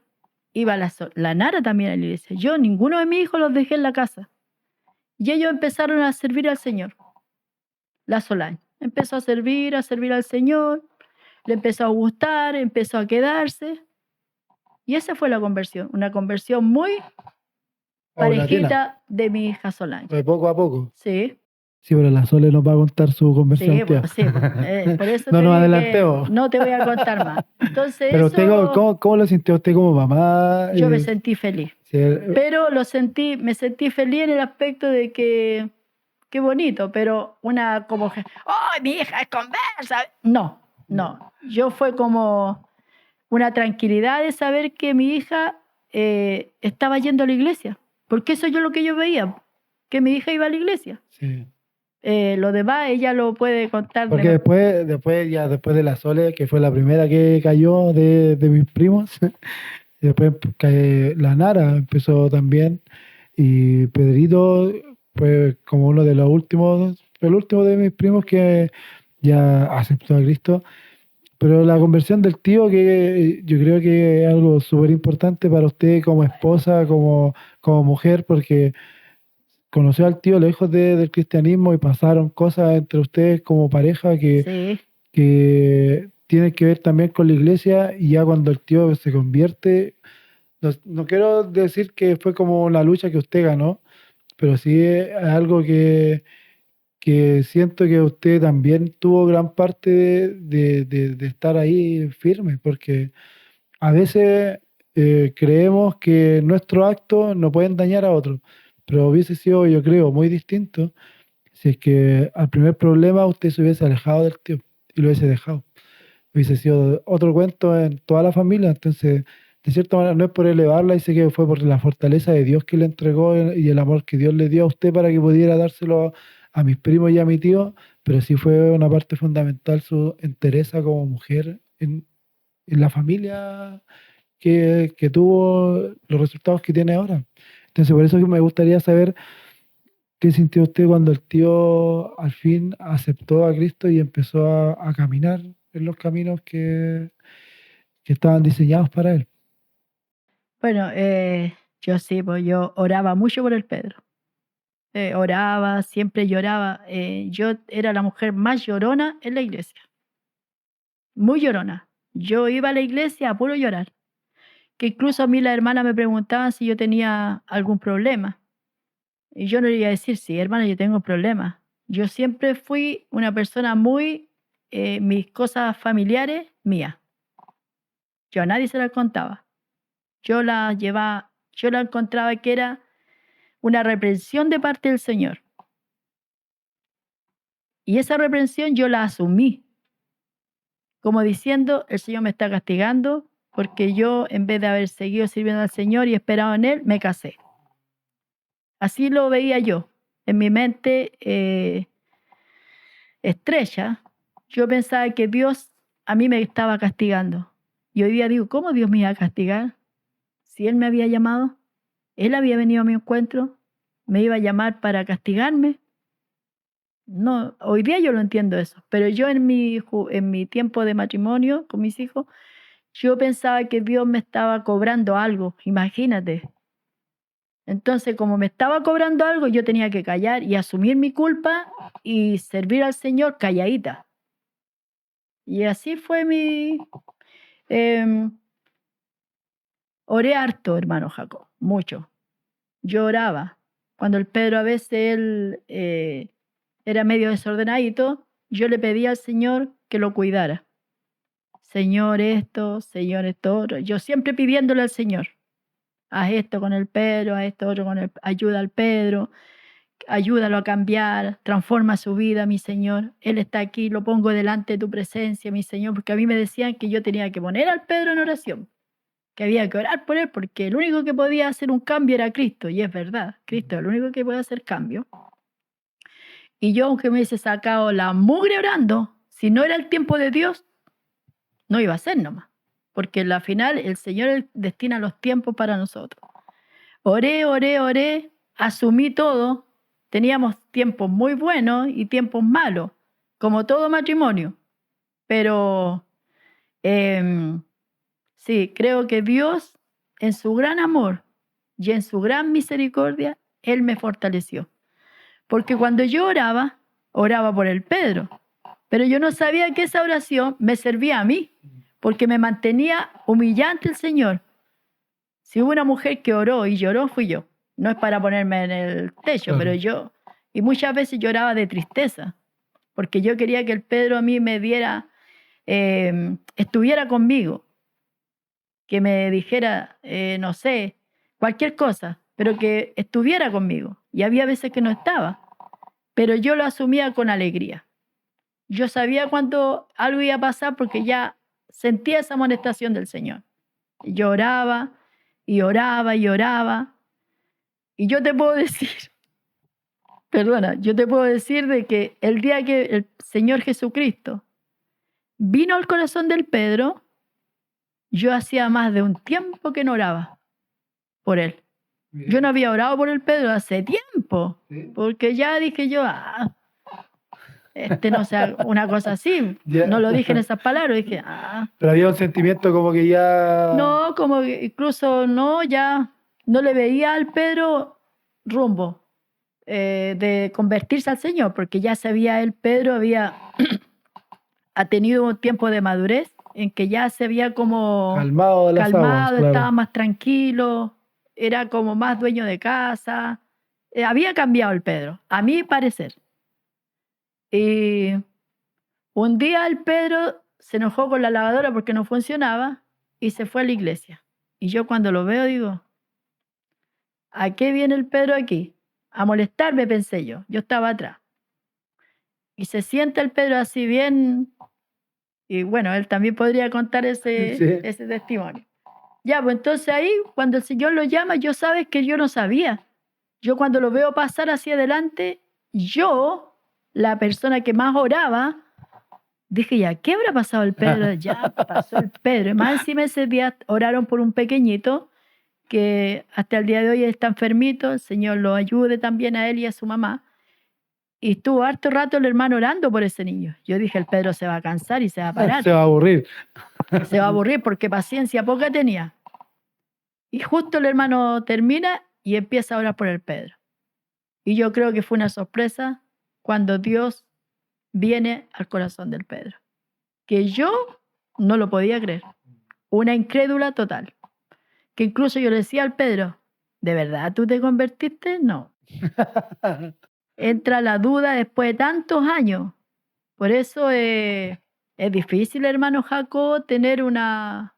iba la Nara también a la iglesia. Yo, ninguno de mis hijos los dejé en la casa. Y ellos empezaron a servir al Señor. La Solange empezó a servir al Señor, le empezó a gustar, empezó a quedarse. Y esa fue la conversión, una conversión muy Paulatina, parejita de mi hija Solange. de poco a poco. Sí, Sí, pero la Sole nos va a contar su conversión, sí, tía. pues, sí, pues, por eso No te nos dije que adelantemos. no te voy a contar más. Entonces Pero usted, eso ¿cómo lo sintió usted como mamá? yo me sentí feliz. Sí, Pero me sentí feliz en el aspecto de que, qué bonito, pero una como, ¡oh, mi hija es conversa! No, no. Yo fue como una tranquilidad de saber que mi hija estaba yendo a la iglesia. Porque eso yo lo que yo veía, que mi hija iba a la iglesia. sí. Lo demás ella lo puede contar Porque después de la Sole, que fue la primera que cayó de mis primos, y después la Nara empezó también, y Pedrito fue como uno de los últimos, el último de mis primos que ya aceptó a Cristo. Pero la conversión del tío, que yo creo que es algo súper importante para usted como esposa, como mujer, porque conoció al tío lejos del cristianismo y pasaron cosas entre ustedes como pareja sí, que tienen que ver también con la iglesia, y ya cuando el tío se convierte, no quiero decir que fue como la lucha que usted ganó, pero sí es algo que siento que usted también tuvo gran parte de estar ahí firme, porque a veces creemos que nuestros actos no pueden dañar a otros, pero hubiese sido, yo creo, muy distinto si es que al primer problema usted se hubiese alejado del tío y lo hubiese dejado. Hubiese sido otro cuento en toda la familia. Entonces, de cierta manera, no es por elevarla, dice que fue por la fortaleza de Dios que le entregó y el amor que Dios le dio a usted para que pudiera dárselo a mis primos y a mi tío, pero sí fue una parte fundamental su entereza como mujer en la familia que tuvo los resultados que tiene ahora. Entonces, por eso que me gustaría saber qué sintió usted cuando el tío al fin aceptó a Cristo y empezó a caminar en los caminos que estaban diseñados para él. bueno, yo sí, pues yo oraba mucho por el Pedro. Oraba, siempre lloraba. Yo era la mujer más llorona en la iglesia, muy llorona. Yo iba a la iglesia a puro llorar, que incluso a mí las hermanas me preguntaban si yo tenía algún problema. Y yo no le iba a decir, sí, hermana, yo tengo problemas. Yo siempre fui una persona muy, mis cosas familiares, mías. Yo a nadie se las contaba. Yo las llevaba, yo la encontraba que era una reprensión de parte del Señor. Y esa reprensión yo la asumí, como diciendo, el Señor me está castigando porque yo, en vez de haber seguido sirviendo al Señor y esperado en Él, me casé. Así lo veía yo. En mi mente estrecha, yo pensaba que Dios a mí me estaba castigando. Y hoy día digo, ¿cómo Dios me iba a castigar? Si Él me había llamado, Él había venido a mi encuentro, me iba a llamar para castigarme. No, hoy día yo lo entiendo eso, pero yo en mi tiempo de matrimonio con mis hijos, yo pensaba que Dios me estaba cobrando algo, imagínate. Entonces, como me estaba cobrando algo, yo tenía que callar y asumir mi culpa y servir al Señor calladita. Y así fue em, oré harto, hermano Jacob, mucho. Yo oraba. Cuando el Pedro a veces él era medio desordenadito, yo le pedía al Señor que lo cuidara. Señor esto otro. Yo siempre pidiéndole al Señor, haz esto con el Pedro, haz esto otro con el, ayuda al Pedro, ayúdalo a cambiar, transforma su vida, mi Señor. Él está aquí, lo pongo delante de tu presencia, mi Señor, porque a mí me decían que yo tenía que poner al Pedro en oración. que había que orar por él, porque el único que podía hacer un cambio era Cristo, y es verdad, Cristo es el único que puede hacer cambio. Y yo, aunque me hubiese sacado la mugre orando, si no era el tiempo de Dios, no iba a ser nomás, porque en la final el Señor destina los tiempos para nosotros. Oré, oré, oré, asumí todo, teníamos tiempos muy buenos y tiempos malos, como todo matrimonio, pero sí, creo que Dios, en su gran amor y en su gran misericordia, Él me fortaleció. Porque cuando yo oraba, oraba por el Pedro, pero yo no sabía que esa oración me servía a mí, porque me mantenía humillante el Señor. Si hubo una mujer que oró y lloró, fui yo. No es para ponerme en el techo, pero Claro. yo, y muchas veces lloraba de tristeza, porque yo quería que el Pedro a mí me diera, estuviera conmigo, que me dijera, no sé, cualquier cosa, pero que estuviera conmigo. Y había veces que no estaba, pero yo lo asumía con alegría. Yo sabía cuando algo iba a pasar porque ya sentía esa amonestación del Señor. Yo oraba y oraba y oraba. Y yo te puedo decir, perdona, yo te puedo decir de que el día que el Señor Jesucristo vino al corazón del Pedro, yo hacía más de un tiempo que no oraba por él. Yo no había orado por el Pedro hace tiempo, Sí. porque ya dije yo, no sea una cosa así. Ya. No lo dije en esas palabras, dije, Pero había un sentimiento como que ya... no, como que incluso no, ya no le veía al Pedro rumbo de convertirse al Señor, porque ya sabía el Pedro, ha tenido un tiempo de madurez en que ya se había como Calmado de las aguas, calmado, claro. estaba más tranquilo, era como más dueño de casa. Había cambiado el Pedro, a mi parecer. Y un día el Pedro se enojó con la lavadora porque no funcionaba y se fue a la iglesia. Y yo cuando lo veo digo, ¿a qué viene el Pedro aquí? A molestarme, pensé yo. Yo estaba atrás. Y se sienta el Pedro así bien. Y bueno, él también podría contar ese Sí. testimonio. Ya, pues entonces ahí, cuando el Señor lo llama, yo sabes que yo no sabía. Yo cuando lo veo pasar hacia adelante, yo, la persona que más oraba, dije, ya, ¿qué habrá pasado el Pedro? Ya pasó el Pedro. Y más encima ese día oraron por un pequeñito que hasta el día de hoy está enfermito. El Señor lo ayude también a él y a su mamá. Y estuvo harto rato el hermano orando por ese niño. Yo dije, el Pedro se va a cansar y se va a parar. Se va a aburrir. Se va a aburrir porque paciencia poca tenía. Y justo el hermano termina y empieza a orar por el Pedro. Y yo creo que fue una sorpresa cuando Dios viene al corazón del Pedro. Que yo no lo podía creer. Una incrédula total. Que incluso yo le decía al Pedro, ¿de verdad tú te convertiste? No. Entra la duda después de tantos años. Por eso es difícil, hermano Jacob, tener una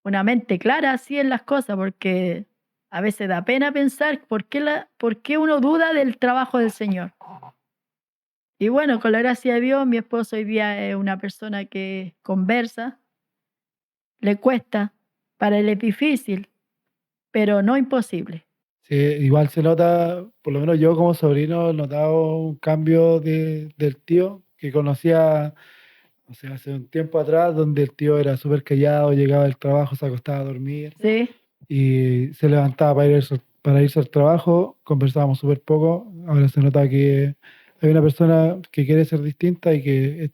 mente clara así en las cosas, porque a veces da pena pensar por qué uno duda del trabajo del Señor. Y bueno, con la gracia de Dios, mi esposo hoy día es una persona que conversa, le cuesta, para él es difícil, pero no imposible. Sí, igual se nota, por lo menos yo como sobrino, he notado un cambio del tío que conocía, o sea, hace un tiempo atrás, donde el tío era súper callado, llegaba del trabajo, se acostaba a dormir ¿Sí? y se levantaba para irse al trabajo, conversábamos súper poco. Ahora se nota que hay una persona que quiere ser distinta y que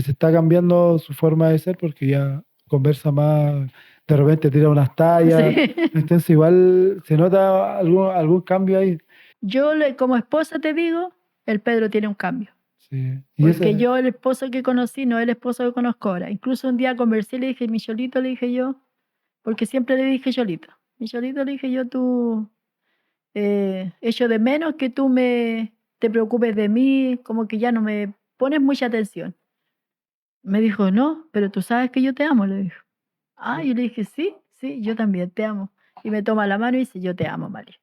se está cambiando su forma de ser porque ya conversa más, de repente tira unas tallas, Sí. entonces igual se nota algún cambio ahí. Yo, como esposa, te digo, el Pedro tiene un cambio. Sí. Y Porque ese, yo, el esposo que conocí, no es el esposo que conozco ahora. Incluso un día conversé y le dije, mi Cholito, le dije yo, porque siempre le dije Cholito. Mi Cholito, le dije yo, tú, echo de menos que tú te preocupes de mí, como que ya no me pones mucha atención. Me dijo, no, pero tú sabes que yo te amo, le dijo. Yo le dije, sí, sí, yo también te amo. Y me toma la mano y dice, yo te amo, María.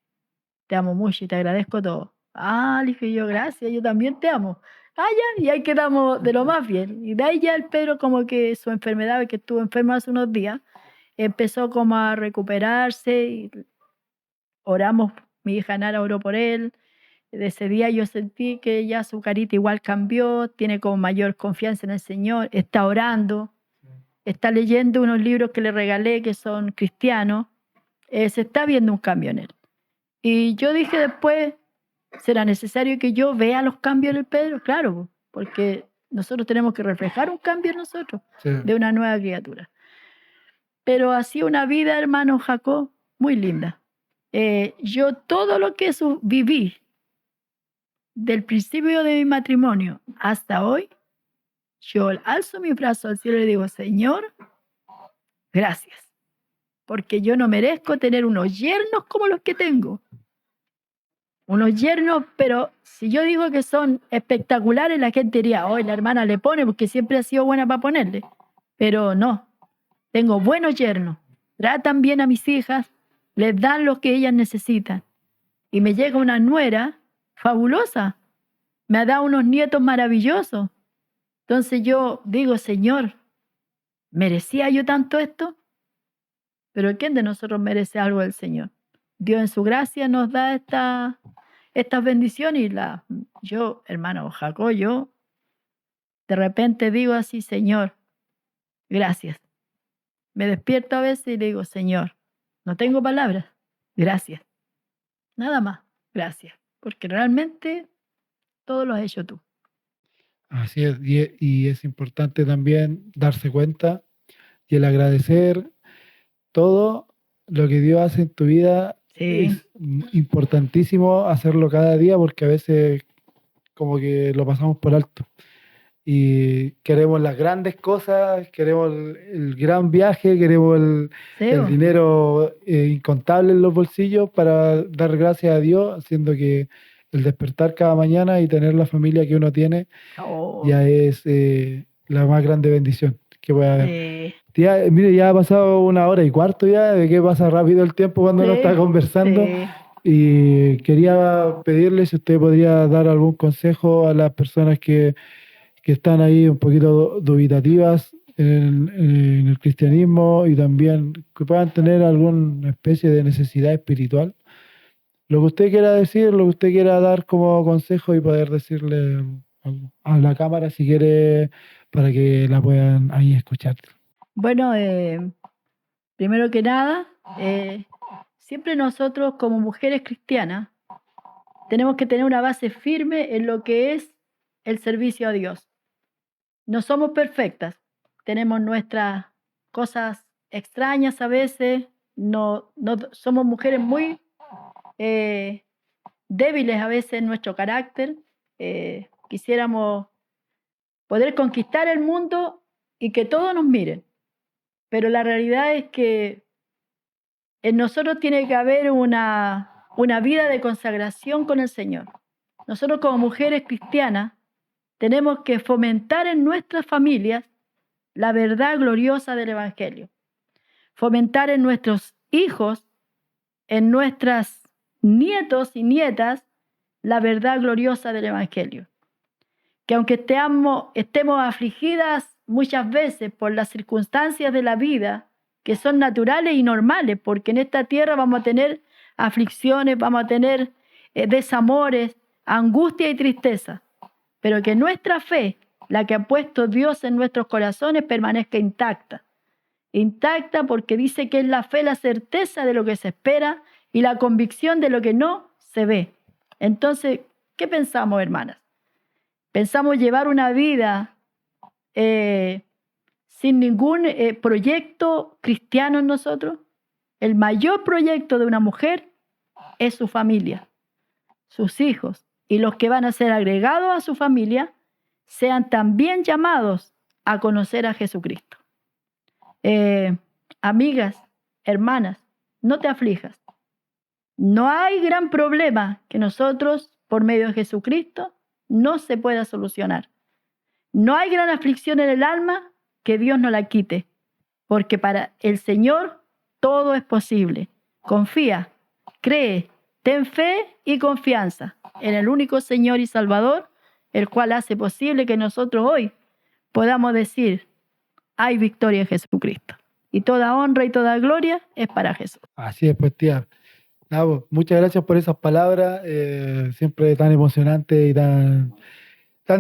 Te amo mucho y te agradezco todo. Le dije yo, gracias, yo también te amo. Ya, y ahí quedamos de lo más bien. Y de ahí ya el Pedro como que su enfermedad, que estuvo enfermo hace unos días, empezó como a recuperarse y oramos, mi hija Nara oró por él. De ese día yo sentí que ya su carita igual cambió, tiene como mayor confianza en el Señor, está orando, está leyendo unos libros que le regalé que son cristianos, se está viendo un cambio en él. Y yo dije después, ¿será necesario que yo vea los cambios en el Pedro? Claro, porque nosotros tenemos que reflejar un cambio en nosotros, Sí. de una nueva criatura. Pero así una vida, hermano Jacob, muy linda. Yo todo lo que viví, del principio de mi matrimonio hasta hoy, yo alzo mi brazo al cielo y le digo, Señor, gracias, porque yo no merezco tener unos yernos como los que tengo. Unos yernos, pero si yo digo que son espectaculares, la gente diría, hoy la hermana le pone porque siempre ha sido buena para ponerle. Pero no, tengo buenos yernos, tratan bien a mis hijas, les dan lo que ellas necesitan. Y me llega una nuera fabulosa, me ha dado unos nietos maravillosos. Entonces yo digo, Señor, ¿merecía yo tanto esto? Pero ¿quién de nosotros merece algo del Señor? Dios en su gracia nos da estas bendiciones y yo, hermano Jacob, yo de repente digo así, Señor, gracias. Me despierto a veces y le digo, Señor, no tengo palabras, gracias. Nada más, gracias. Porque realmente todo lo has hecho tú. Así es, y es importante también darse cuenta y el agradecer todo lo que Dios hace en tu vida. Sí. Es importantísimo hacerlo cada día porque a veces como que lo pasamos por alto. Y queremos las grandes cosas, queremos el gran viaje, queremos Sí, el dinero incontable en los bolsillos para dar gracias a Dios, haciendo que el despertar cada mañana y tener la familia que uno tiene oh, ya es la más grande bendición que puede haber. sí, Tía, mire, ya ha pasado 1 hora y cuarto ya, de que pasa rápido el tiempo cuando uno sí, está conversando. sí. Y quería pedirle si usted podría dar algún consejo a las personas que están ahí un poquito dubitativas en el cristianismo y también que puedan tener alguna especie de necesidad espiritual. Lo que usted quiera decir, lo que usted quiera dar como consejo y poder decirle a la cámara si quiere para que la puedan ahí escuchar. Bueno, primero que nada, siempre nosotros como mujeres cristianas tenemos que tener una base firme en lo que es el servicio a Dios. No somos perfectas, tenemos nuestras cosas extrañas a veces, no somos mujeres muy débiles a veces en nuestro carácter. Quisiéramos poder conquistar el mundo y que todos nos miren, pero la realidad es que en nosotros tiene que haber una vida de consagración con el Señor. Nosotros como mujeres cristianas tenemos que fomentar en nuestras familias la verdad gloriosa del Evangelio. Fomentar en nuestros hijos, en nuestras nietos y nietas, la verdad gloriosa del Evangelio. Que aunque estemos afligidas muchas veces por las circunstancias de la vida, que son naturales y normales, porque en esta tierra vamos a tener aflicciones, vamos a tener desamores, angustia y tristeza, pero que nuestra fe, la que ha puesto Dios en nuestros corazones, permanezca intacta. Intacta porque dice que es la fe, la certeza de lo que se espera y la convicción de lo que no se ve. Entonces, ¿qué pensamos, hermanas? ¿Pensamos llevar una vida sin ningún proyecto cristiano en nosotros? El mayor proyecto de una mujer es su familia, sus hijos, y los que van a ser agregados a su familia sean también llamados a conocer a Jesucristo. Amigas, hermanas, no te aflijas. No hay gran problema que nosotros, por medio de Jesucristo, no se pueda solucionar. No hay gran aflicción en el alma que Dios no la quite, porque para el Señor todo es posible. Confía, cree, ten fe y confianza en el único Señor y Salvador, el cual hace posible que nosotros hoy podamos decir, hay victoria en Jesucristo. y toda honra y toda gloria es para Jesús. Así es, pues, tía. Nada, pues, muchas gracias por esas palabras. Siempre tan emocionante y tan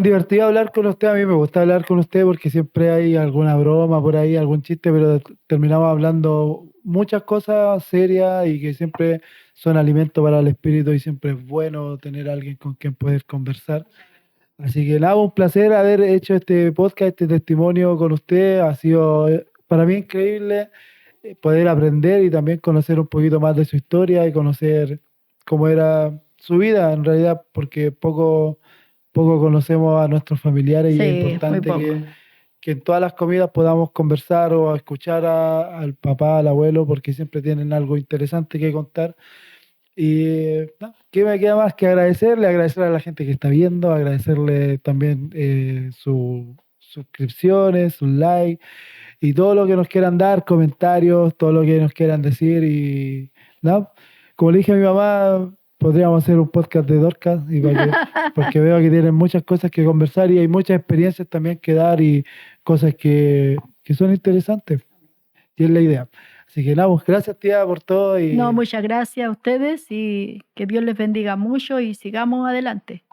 divertido hablar con usted. A mí me gusta hablar con usted porque siempre hay alguna broma por ahí, algún chiste, pero terminamos hablando muchas cosas serias y que siempre son alimento para el espíritu y siempre es bueno tener a alguien con quien poder conversar. Así que nada, un placer haber hecho este podcast, este testimonio con usted. Ha sido para mí increíble poder aprender y también conocer un poquito más de su historia y conocer cómo era su vida en realidad, porque poco conocemos a nuestros familiares y es Sí, muy importante poco. que en todas las comidas podamos conversar o escuchar al papá, al abuelo, porque siempre tienen algo interesante que contar. Y no, ¿qué me queda más que agradecerle? Agradecer a la gente que está viendo, agradecerle también sus suscripciones, sus likes y todo lo que nos quieran dar, comentarios, todo lo que nos quieran decir. Y no, como le dije a mi mamá, podríamos hacer un podcast de Dorcas porque veo que tienen muchas cosas que conversar y hay muchas experiencias también que dar y cosas que son interesantes. Y es la idea. Así que nada, pues, gracias tía por todo y No, muchas gracias a ustedes y que Dios les bendiga mucho y sigamos adelante.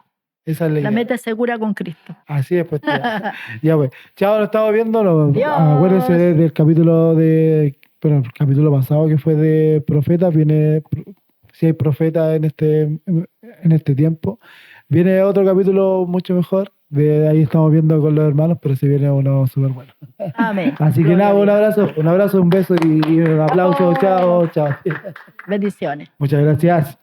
esa es la La idea. meta es segura con Cristo. Así es, pues tía. Ya pues. Chao, nos estamos viendo. Adiós. Acuérdense del capítulo bueno, el capítulo pasado que fue de profetas. Si hay profetas en este tiempo. Viene otro capítulo mucho mejor. De ahí estamos viendo con los hermanos, pero si viene uno súper bueno. Amén. Así que Gloria nada, a Dios. un abrazo, un beso y un aplauso. Chao, chao. Bendiciones. Muchas gracias.